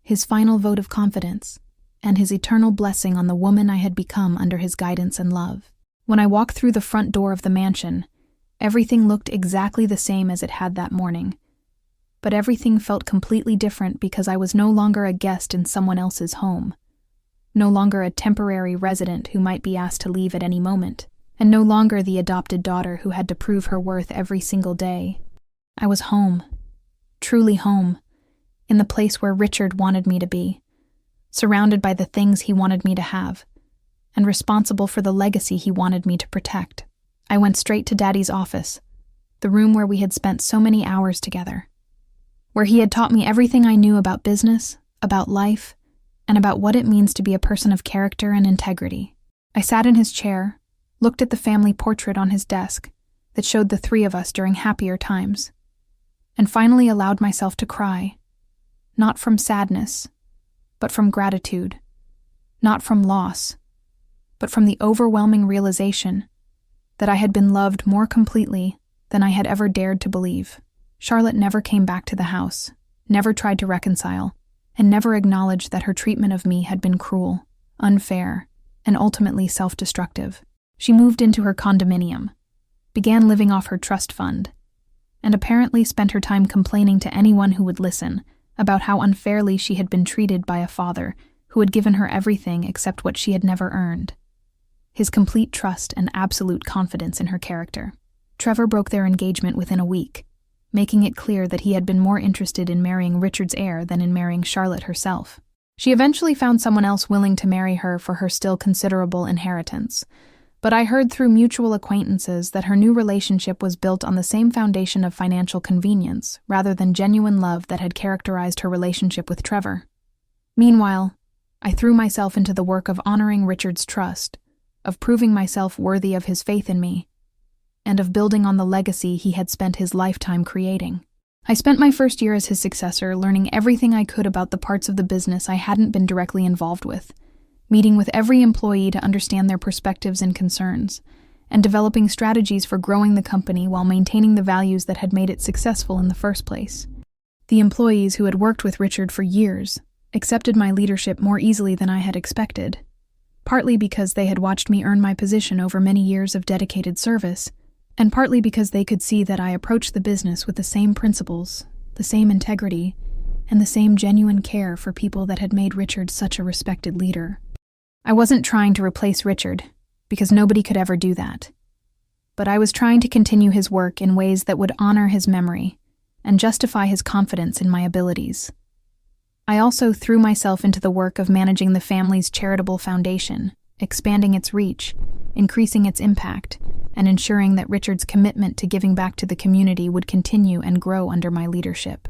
his final vote of confidence, and his eternal blessing on the woman I had become under his guidance and love. When I walked through the front door of the mansion, everything looked exactly the same as it had that morning. But everything felt completely different because I was no longer a guest in someone else's home, no longer a temporary resident who might be asked to leave at any moment, and no longer the adopted daughter who had to prove her worth every single day. I was home, truly home, in the place where Richard wanted me to be, surrounded by the things he wanted me to have, and responsible for the legacy he wanted me to protect. I went straight to Daddy's office, the room where we had spent so many hours together, where he had taught me everything I knew about business, about life, and about what it means to be a person of character and integrity. I sat in his chair, looked at the family portrait on his desk that showed the three of us during happier times, and finally allowed myself to cry, not from sadness, but from gratitude, not from loss, but from the overwhelming realization that I had been loved more completely than I had ever dared to believe. Charlotte never came back to the house, never tried to reconcile, and never acknowledged that her treatment of me had been cruel, unfair, and ultimately self-destructive. She moved into her condominium, began living off her trust fund, and apparently spent her time complaining to anyone who would listen about how unfairly she had been treated by a father who had given her everything except what she had never earned: his complete trust and absolute confidence in her character. Trevor broke their engagement within a week, making it clear that he had been more interested in marrying Richard's heir than in marrying Charlotte herself. She eventually found someone else willing to marry her for her still considerable inheritance, but I heard through mutual acquaintances that her new relationship was built on the same foundation of financial convenience rather than genuine love that had characterized her relationship with Trevor. Meanwhile, I threw myself into the work of honoring Richard's trust, of proving myself worthy of his faith in me, and of building on the legacy he had spent his lifetime creating. I spent my first year as his successor learning everything I could about the parts of the business I hadn't been directly involved with, meeting with every employee to understand their perspectives and concerns, and developing strategies for growing the company while maintaining the values that had made it successful in the first place. The employees who had worked with Richard for years accepted my leadership more easily than I had expected, partly because they had watched me earn my position over many years of dedicated service, and partly because they could see that I approached the business with the same principles, the same integrity, and the same genuine care for people that had made Richard such a respected leader. I wasn't trying to replace Richard, because nobody could ever do that. But I was trying to continue his work in ways that would honor his memory and justify his confidence in my abilities. I also threw myself into the work of managing the family's charitable foundation, expanding its reach, increasing its impact, and ensuring that Richard's commitment to giving back to the community would continue and grow under my leadership.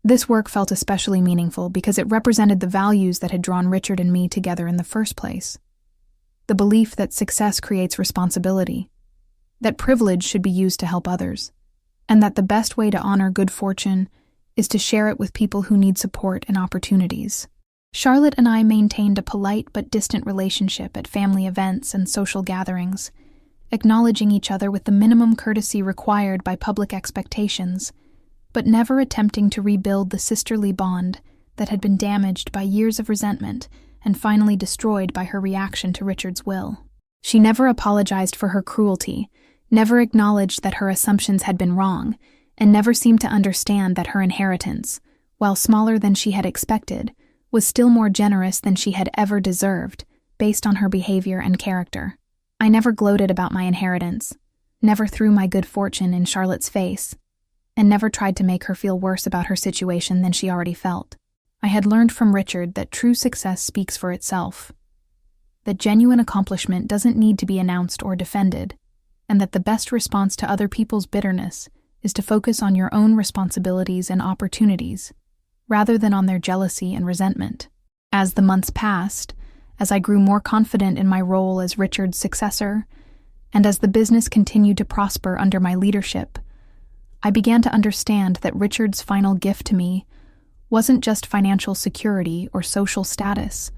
This work felt especially meaningful because it represented the values that had drawn Richard and me together in the first place. The belief that success creates responsibility, that privilege should be used to help others, and that the best way to honor good fortune is to share it with people who need support and opportunities. Charlotte and I maintained a polite but distant relationship at family events and social gatherings, acknowledging each other with the minimum courtesy required by public expectations, but never attempting to rebuild the sisterly bond that had been damaged by years of resentment and finally destroyed by her reaction to Richard's will. She never apologized for her cruelty, never acknowledged that her assumptions had been wrong, and never seemed to understand that her inheritance, while smaller than she had expected, was still more generous than she had ever deserved, based on her behavior and character. I never gloated about my inheritance, never threw my good fortune in Charlotte's face, and never tried to make her feel worse about her situation than she already felt. I had learned from Richard that true success speaks for itself, that genuine accomplishment doesn't need to be announced or defended, and that the best response to other people's bitterness is to focus on your own responsibilities and opportunities, rather than on their jealousy and resentment. As the months passed, as I grew more confident in my role as Richard's successor, and as the business continued to prosper under my leadership, I began to understand that Richard's final gift to me wasn't just financial security or social status,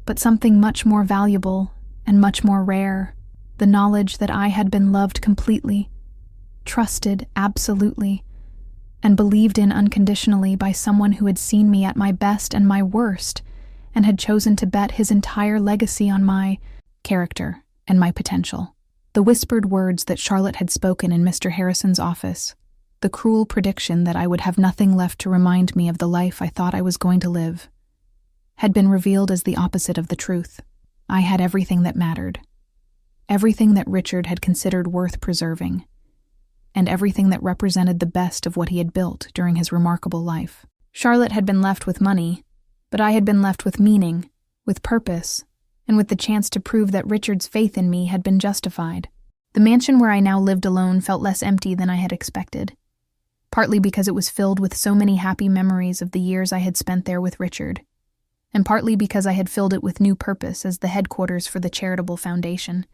but something much more valuable and much more rare, the knowledge that I had been loved completely, trusted absolutely, and believed in unconditionally by someone who had seen me at my best and my worst, and had chosen to bet his entire legacy on my character and my potential. The whispered words that Charlotte had spoken in Mr. Harrison's office, the cruel prediction that I would have nothing left to remind me of the life I thought I was going to live, had been revealed as the opposite of the truth. I had everything that mattered, everything that Richard had considered worth preserving, and everything that represented the best of what he had built during his remarkable life. Charlotte had been left with money, but I had been left with meaning, with purpose, and with the chance to prove that Richard's faith in me had been justified. The mansion where I now lived alone felt less empty than I had expected, partly because it was filled with so many happy memories of the years I had spent there with Richard, and partly because I had filled it with new purpose as the headquarters for the charitable foundation,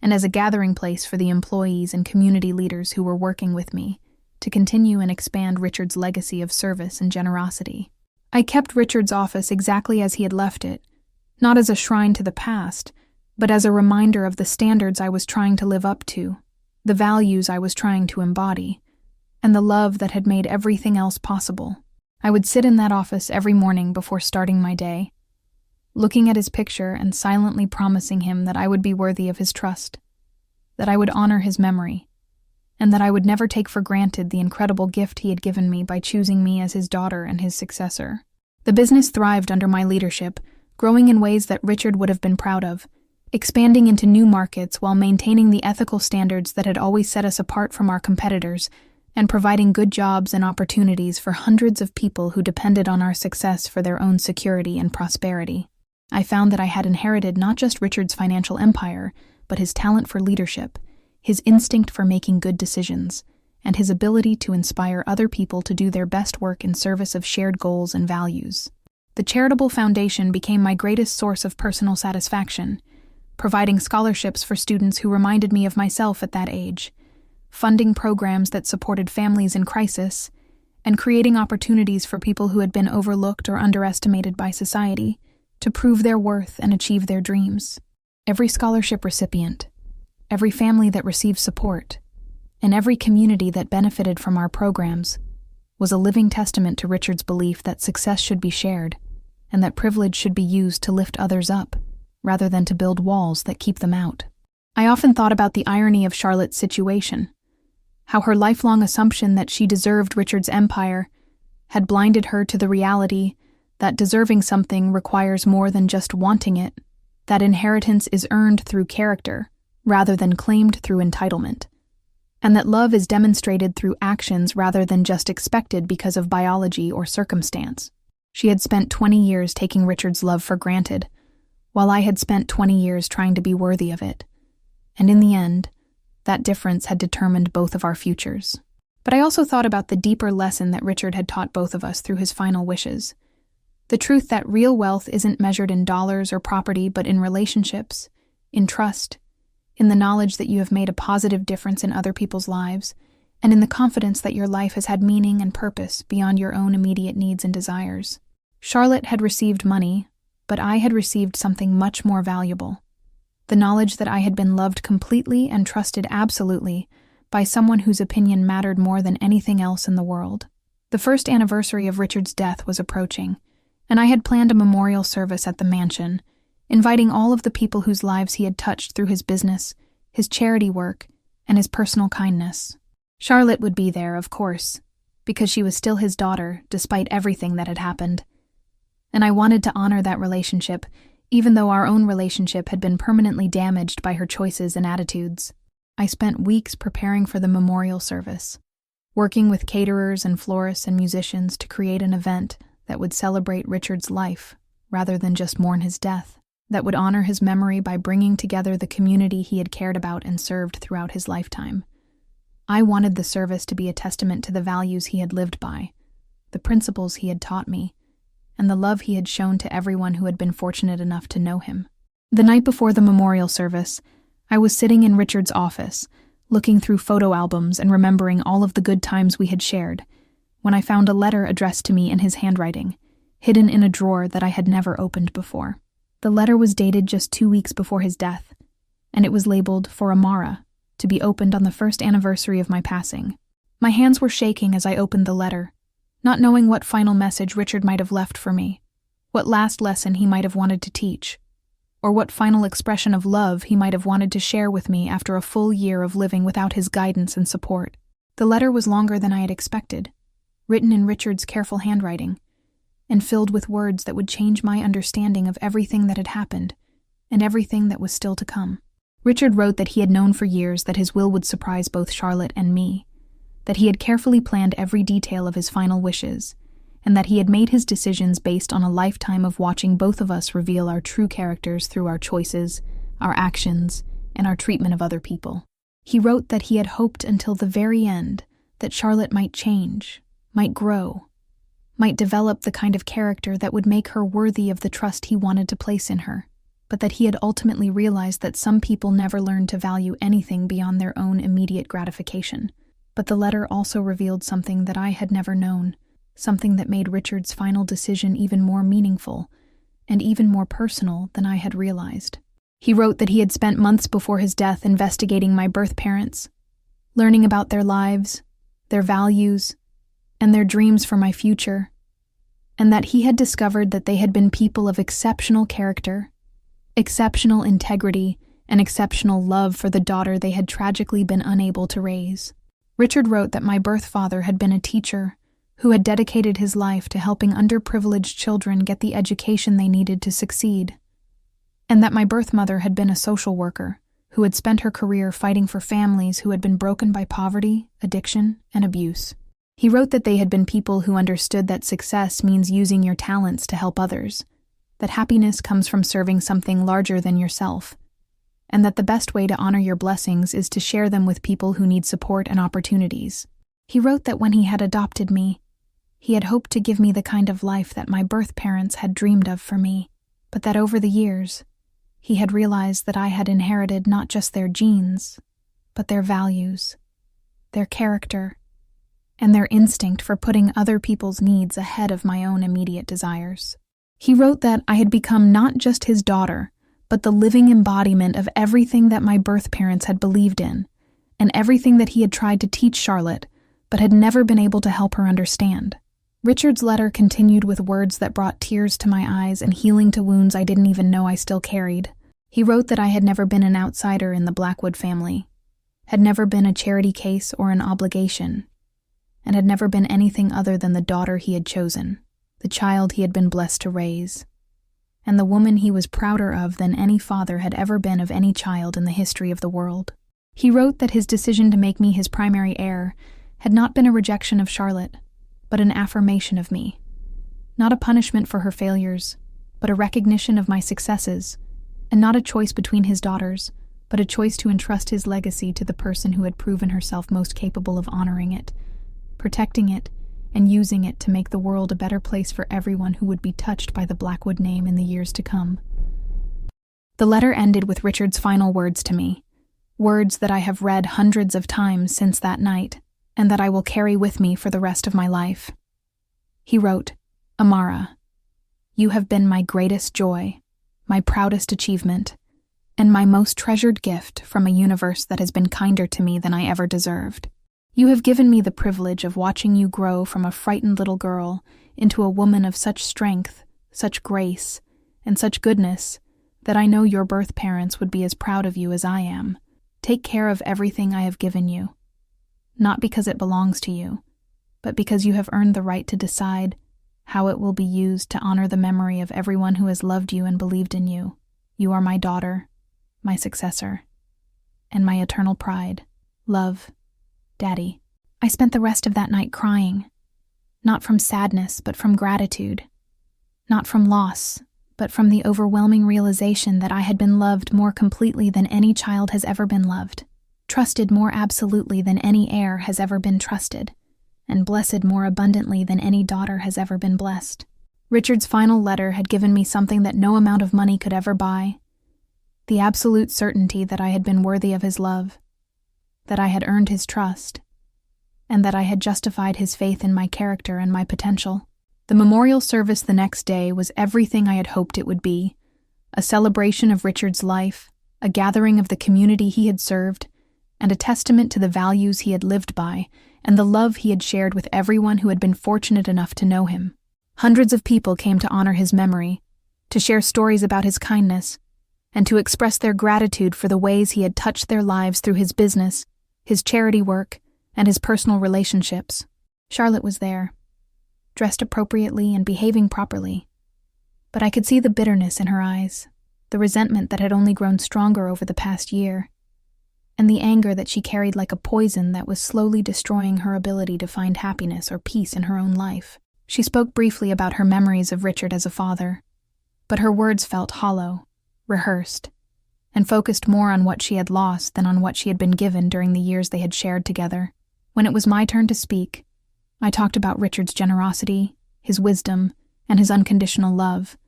and as a gathering place for the employees and community leaders who were working with me to continue and expand Richard's legacy of service and generosity. I kept Richard's office exactly as he had left it, not as a shrine to the past, but as a reminder of the standards I was trying to live up to, the values I was trying to embody, and the love that had made everything else possible. I would sit in that office every morning before starting my day, looking at his picture and silently promising him that I would be worthy of his trust, that I would honor his memory, and that I would never take for granted the incredible gift he had given me by choosing me as his daughter and his successor. The business thrived under my leadership, growing in ways that Richard would have been proud of, expanding into new markets while maintaining the ethical standards that had always set us apart from our competitors, and providing good jobs and opportunities for hundreds of people who depended on our success for their own security and prosperity. I found that I had inherited not just Richard's financial empire, but his talent for leadership, his instinct for making good decisions, and his ability to inspire other people to do their best work in service of shared goals and values. The charitable foundation became my greatest source of personal satisfaction, providing scholarships for students who reminded me of myself at that age, funding programs that supported families in crisis, and creating opportunities for people who had been overlooked or underestimated by society to prove their worth and achieve their dreams. Every scholarship recipient, every family that received support, and every community that benefited from our programs was a living testament to Richard's belief that success should be shared and that privilege should be used to lift others up, rather than to build walls that keep them out. I often thought about the irony of Charlotte's situation, how her lifelong assumption that she deserved Richard's empire had blinded her to the reality that deserving something requires more than just wanting it, that inheritance is earned through character rather than claimed through entitlement, and that love is demonstrated through actions rather than just expected because of biology or circumstance. She had spent 20 years taking Richard's love for granted, while I had spent 20 years trying to be worthy of it. And in the end, that difference had determined both of our futures. But I also thought about the deeper lesson that Richard had taught both of us through his final wishes. The truth that real wealth isn't measured in dollars or property, but in relationships, in trust, in the knowledge that you have made a positive difference in other people's lives, and in the confidence that your life has had meaning and purpose beyond your own immediate needs and desires. Charlotte had received money, but I had received something much more valuable: the knowledge that I had been loved completely and trusted absolutely by someone whose opinion mattered more than anything else in the world. The first anniversary of Richard's death was approaching, and I had planned a memorial service at the mansion, inviting all of the people whose lives he had touched through his business, his charity work, and his personal kindness. Charlotte would be there, of course, because she was still his daughter, despite everything that had happened. And I wanted to honor that relationship, even though our own relationship had been permanently damaged by her choices and attitudes. I spent weeks preparing for the memorial service, working with caterers and florists and musicians to create an event that would celebrate Richard's life, rather than just mourn his death, that would honor his memory by bringing together the community he had cared about and served throughout his lifetime. I wanted the service to be a testament to the values he had lived by, the principles he had taught me, and the love he had shown to everyone who had been fortunate enough to know him. The night before the memorial service, I was sitting in Richard's office, looking through photo albums and remembering all of the good times we had shared, when I found a letter addressed to me in his handwriting, hidden in a drawer that I had never opened before. The letter was dated just 2 weeks before his death, and it was labeled "For Amara," to be opened on the first anniversary of my passing. My hands were shaking as I opened the letter, not knowing what final message Richard might have left for me, what last lesson he might have wanted to teach, or what final expression of love he might have wanted to share with me after a full year of living without his guidance and support. The letter was longer than I had expected, written in Richard's careful handwriting, and filled with words that would change my understanding of everything that had happened and everything that was still to come. Richard wrote that he had known for years that his will would surprise both Charlotte and me, that he had carefully planned every detail of his final wishes, and that he had made his decisions based on a lifetime of watching both of us reveal our true characters through our choices, our actions, and our treatment of other people. He wrote that he had hoped until the very end that Charlotte might change, might grow, might develop the kind of character that would make her worthy of the trust he wanted to place in her, but that he had ultimately realized that some people never learn to value anything beyond their own immediate gratification. But the letter also revealed something that I had never known, something that made Richard's final decision even more meaningful and even more personal than I had realized. He wrote that he had spent months before his death investigating my birth parents, learning about their lives, their values, and their dreams for my future, and that he had discovered that they had been people of exceptional character, exceptional integrity, and exceptional love for the daughter they had tragically been unable to raise. Richard wrote that my birth father had been a teacher who had dedicated his life to helping underprivileged children get the education they needed to succeed, and that my birth mother had been a social worker who had spent her career fighting for families who had been broken by poverty, addiction, and abuse. He wrote that they had been people who understood that success means using your talents to help others, that happiness comes from serving something larger than yourself, and that the best way to honor your blessings is to share them with people who need support and opportunities. He wrote that when he had adopted me, he had hoped to give me the kind of life that my birth parents had dreamed of for me, but that over the years, he had realized that I had inherited not just their genes, but their values, their character, and their instinct for putting other people's needs ahead of my own immediate desires. He wrote that I had become not just his daughter, but the living embodiment of everything that my birth parents had believed in, and everything that he had tried to teach Charlotte, but had never been able to help her understand. Richard's letter continued with words that brought tears to my eyes and healing to wounds I didn't even know I still carried. He wrote that I had never been an outsider in the Blackwood family, had never been a charity case or an obligation, and had never been anything other than the daughter he had chosen, the child he had been blessed to raise, and the woman he was prouder of than any father had ever been of any child in the history of the world. He wrote that his decision to make me his primary heir had not been a rejection of Charlotte, but an affirmation of me. Not a punishment for her failures, but a recognition of my successes, and not a choice between his daughters, but a choice to entrust his legacy to the person who had proven herself most capable of honoring it, protecting it, and using it to make the world a better place for everyone who would be touched by the Blackwood name in the years to come. The letter ended with Richard's final words to me, words that I have read hundreds of times since that night, and that I will carry with me for the rest of my life. He wrote, "Amara, you have been my greatest joy, my proudest achievement, and my most treasured gift from a universe that has been kinder to me than I ever deserved. You have given me the privilege of watching you grow from a frightened little girl into a woman of such strength, such grace, and such goodness that I know your birth parents would be as proud of you as I am. Take care of everything I have given you, not because it belongs to you, but because you have earned the right to decide how it will be used to honor the memory of everyone who has loved you and believed in you. You are my daughter, my successor, and my eternal pride. Love, Daddy." I spent the rest of that night crying, not from sadness, but from gratitude, not from loss, but from the overwhelming realization that I had been loved more completely than any child has ever been loved, trusted more absolutely than any heir has ever been trusted, and blessed more abundantly than any daughter has ever been blessed. Richard's final letter had given me something that no amount of money could ever buy, the absolute certainty that I had been worthy of his love, that I had earned his trust, and that I had justified his faith in my character and my potential. The memorial service the next day was everything I had hoped it would be, a celebration of Richard's life, a gathering of the community he had served, and a testament to the values he had lived by and the love he had shared with everyone who had been fortunate enough to know him. Hundreds of people came to honor his memory, to share stories about his kindness, and to express their gratitude for the ways he had touched their lives through his business, his charity work, and his personal relationships. Charlotte was there, dressed appropriately and behaving properly, but I could see the bitterness in her eyes, the resentment that had only grown stronger over the past year, and the anger that she carried like a poison that was slowly destroying her ability to find happiness or peace in her own life. She spoke briefly about her memories of Richard as a father, but her words felt hollow, rehearsed, and focused more on what she had lost than on what she had been given during the years they had shared together. When it was my turn to speak, I talked about Richard's generosity, his wisdom, and his unconditional love,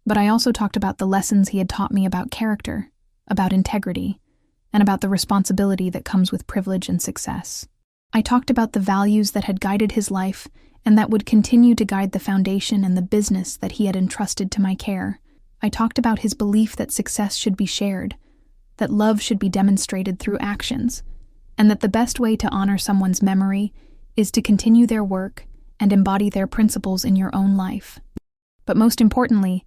but I also talked about the lessons he had taught me about character, about integrity, and about the responsibility that comes with privilege and success. I talked about the values that had guided his life and that would continue to guide the foundation and the business that he had entrusted to my care. I talked about his belief that success should be shared, that love should be demonstrated through actions, and that the best way to honor someone's memory is to continue their work and embody their principles in your own life. But most importantly,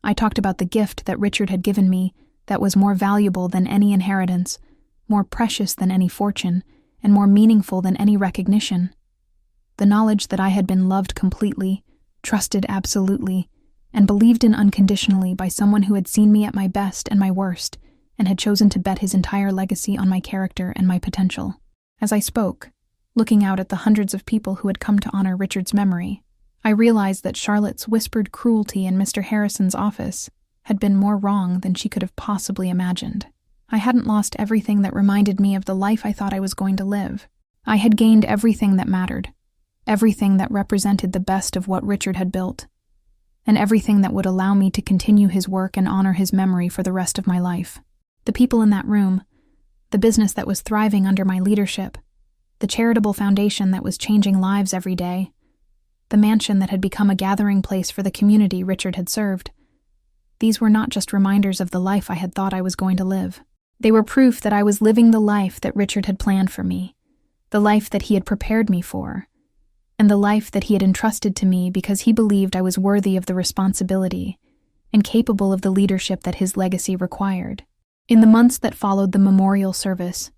I talked about the gift that Richard had given me that was more valuable than any inheritance, more precious than any fortune, and more meaningful than any recognition. The knowledge that I had been loved completely, trusted absolutely, and believed in unconditionally by someone who had seen me at my best and my worst, and had chosen to bet his entire legacy on my character and my potential. As I spoke, looking out at the hundreds of people who had come to honor Richard's memory, I realized that Charlotte's whispered cruelty in Mr. Harrison's office had been more wrong than she could have possibly imagined. I hadn't lost everything that reminded me of the life I thought I was going to live. I had gained everything that mattered, everything that represented the best of what Richard had built, and everything that would allow me to continue his work and honor his memory for the rest of my life. The people in that room, the business that was thriving under my leadership, the charitable foundation that was changing lives every day, the mansion that had become a gathering place for the community Richard had served. These were not just reminders of the life I had thought I was going to live. They were proof that I was living the life that Richard had planned for me, the life that he had prepared me for, and the life that he had entrusted to me because he believed I was worthy of the responsibility and capable of the leadership that his legacy required. In the months that followed the memorial service,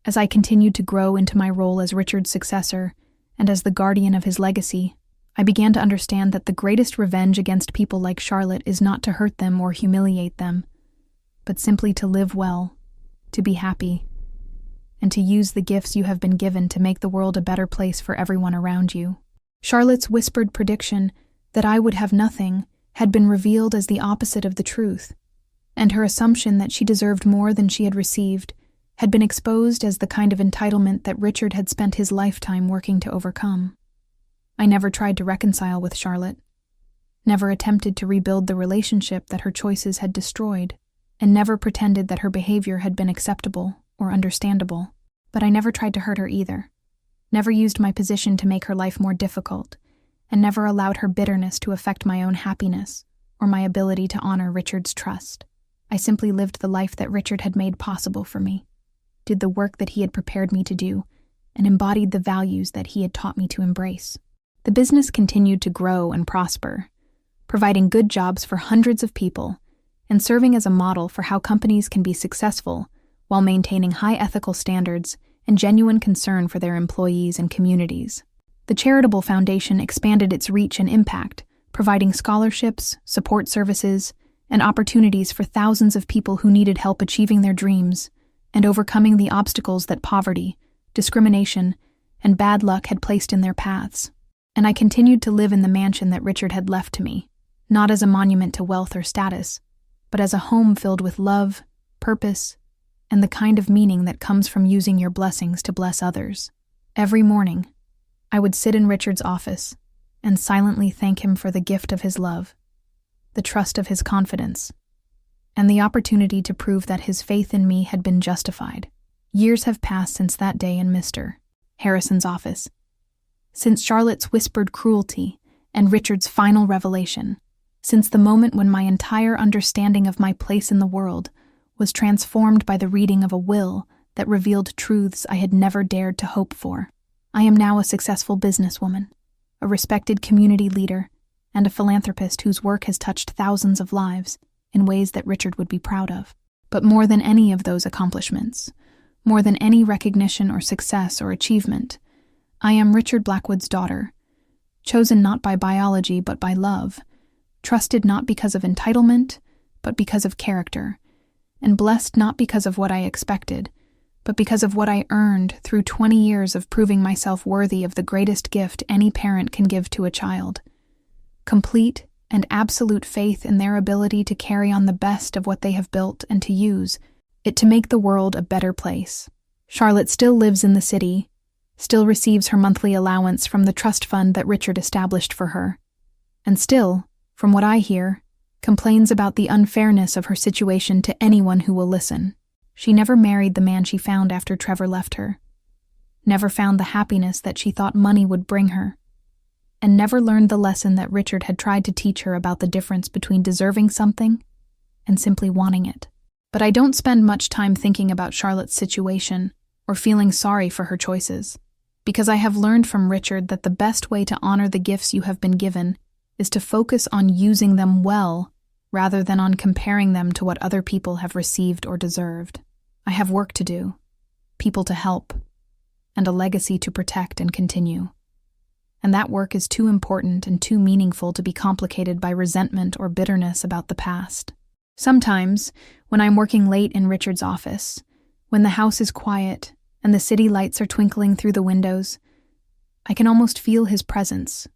as I continued to grow into my role as Richard's successor and as the guardian of his legacy, I began to understand that the greatest revenge against people like Charlotte is not to hurt them or humiliate them, but simply to live well, to be happy, and to use the gifts you have been given to make the world a better place for everyone around you. Charlotte's whispered prediction that I would have nothing had been revealed as the opposite of the truth, and her assumption that she deserved more than she had received had been exposed as the kind of entitlement that Richard had spent his lifetime working to overcome. I never tried to reconcile with Charlotte, never attempted to rebuild the relationship that her choices had destroyed, and never pretended that her behavior had been acceptable or understandable. But I never tried to hurt her either, never used my position to make her life more difficult, and never allowed her bitterness to affect my own happiness or my ability to honor Richard's trust. I simply lived the life that Richard had made possible for me, did the work that he had prepared me to do, and embodied the values that he had taught me to embrace. The business continued to grow and prosper, providing good jobs for hundreds of people and serving as a model for how companies can be successful while maintaining high ethical standards and genuine concern for their employees and communities. The charitable foundation expanded its reach and impact, providing scholarships, support services, and opportunities for thousands of people who needed help achieving their dreams and overcoming the obstacles that poverty, discrimination, and bad luck had placed in their paths. And I continued to live in the mansion that Richard had left to me, not as a monument to wealth or status, but as a home filled with love, purpose, and the kind of meaning that comes from using your blessings to bless others. Every morning, I would sit in Richard's office and silently thank him for the gift of his love, the trust of his confidence, and the opportunity to prove that his faith in me had been justified. Years have passed since that day in Mr. Harrison's office, since Charlotte's whispered cruelty and Richard's final revelation, since the moment when my entire understanding of my place in the world was transformed by the reading of a will that revealed truths I had never dared to hope for. I am now a successful businesswoman, a respected community leader, and a philanthropist whose work has touched thousands of lives in ways that Richard would be proud of. But more than any of those accomplishments, more than any recognition or success or achievement, I am Richard Blackwood's daughter, chosen not by biology but by love, trusted not because of entitlement, but because of character, and blessed not because of what I expected, but because of what I earned through 20 years of proving myself worthy of the greatest gift any parent can give to a child: complete and absolute faith in their ability to carry on the best of what they have built and to use it to make the world a better place. Charlotte still lives in the city, still receives her monthly allowance from the trust fund that Richard established for her, and still, from what I hear, complains about the unfairness of her situation to anyone who will listen. She never married the man she found after Trevor left her, never found the happiness that she thought money would bring her, and never learned the lesson that Richard had tried to teach her about the difference between deserving something and simply wanting it. But I don't spend much time thinking about Charlotte's situation or feeling sorry for her choices, because I have learned from Richard that the best way to honor the gifts you have been given is to focus on using them well rather than on comparing them to what other people have received or deserved. I have work to do, people to help, and a legacy to protect and continue. And that work is too important and too meaningful to be complicated by resentment or bitterness about the past. Sometimes, when I'm working late in Richard's office, when the house is quiet and the city lights are twinkling through the windows, I can almost feel his presence,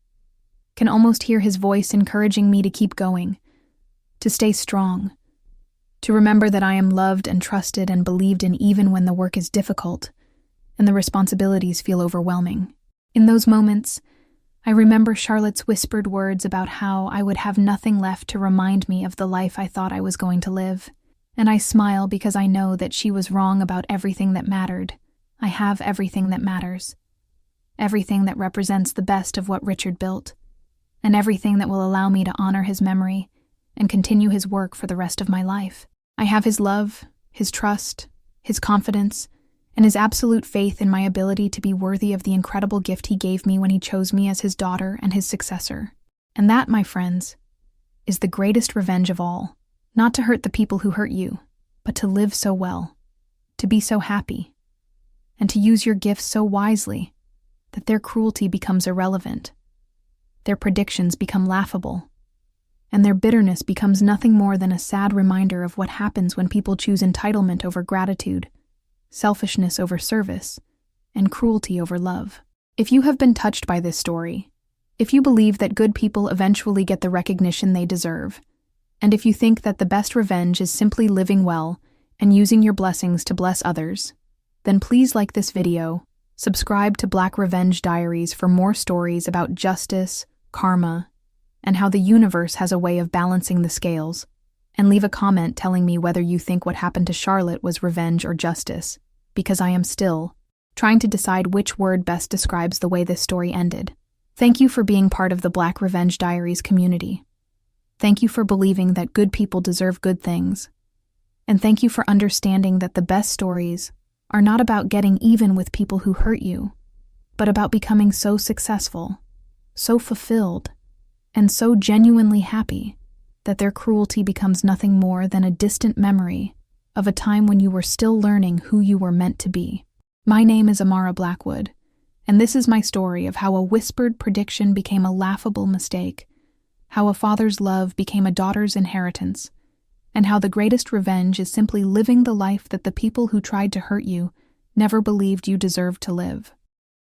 can almost hear his voice encouraging me to keep going, to stay strong, to remember that I am loved and trusted and believed in even when the work is difficult and the responsibilities feel overwhelming. In those moments, I remember Charlotte's whispered words about how I would have nothing left to remind me of the life I thought I was going to live, and I smile because I know that she was wrong about everything that mattered. I have everything that matters, everything that represents the best of what Richard built, and everything that will allow me to honor his memory and continue his work for the rest of my life. I have his love, his trust, his confidence, and his absolute faith in my ability to be worthy of the incredible gift he gave me when he chose me as his daughter and his successor. And that, my friends, is the greatest revenge of all. Not to hurt the people who hurt you, but to live so well, to be so happy, and to use your gifts so wisely that their cruelty becomes irrelevant, their predictions become laughable, and their bitterness becomes nothing more than a sad reminder of what happens when people choose entitlement over gratitude, selfishness over service, and cruelty over love. If you have been touched by this story, if you believe that good people eventually get the recognition they deserve, and if you think that the best revenge is simply living well and using your blessings to bless others, then please like this video, subscribe to Black Revenge Diaries for more stories about justice, karma, and how the universe has a way of balancing the scales, and leave a comment telling me whether you think what happened to Charlotte was revenge or justice, because I am still trying to decide which word best describes the way this story ended. Thank you for being part of the Black Revenge Diaries community. Thank you for believing that good people deserve good things. And thank you for understanding that the best stories are not about getting even with people who hurt you, but about becoming so successful, so fulfilled, and so genuinely happy that their cruelty becomes nothing more than a distant memory of a time when you were still learning who you were meant to be. My name is Amara Blackwood, and this is my story of how a whispered prediction became a laughable mistake, how a father's love became a daughter's inheritance, and how the greatest revenge is simply living the life that the people who tried to hurt you never believed you deserved to live.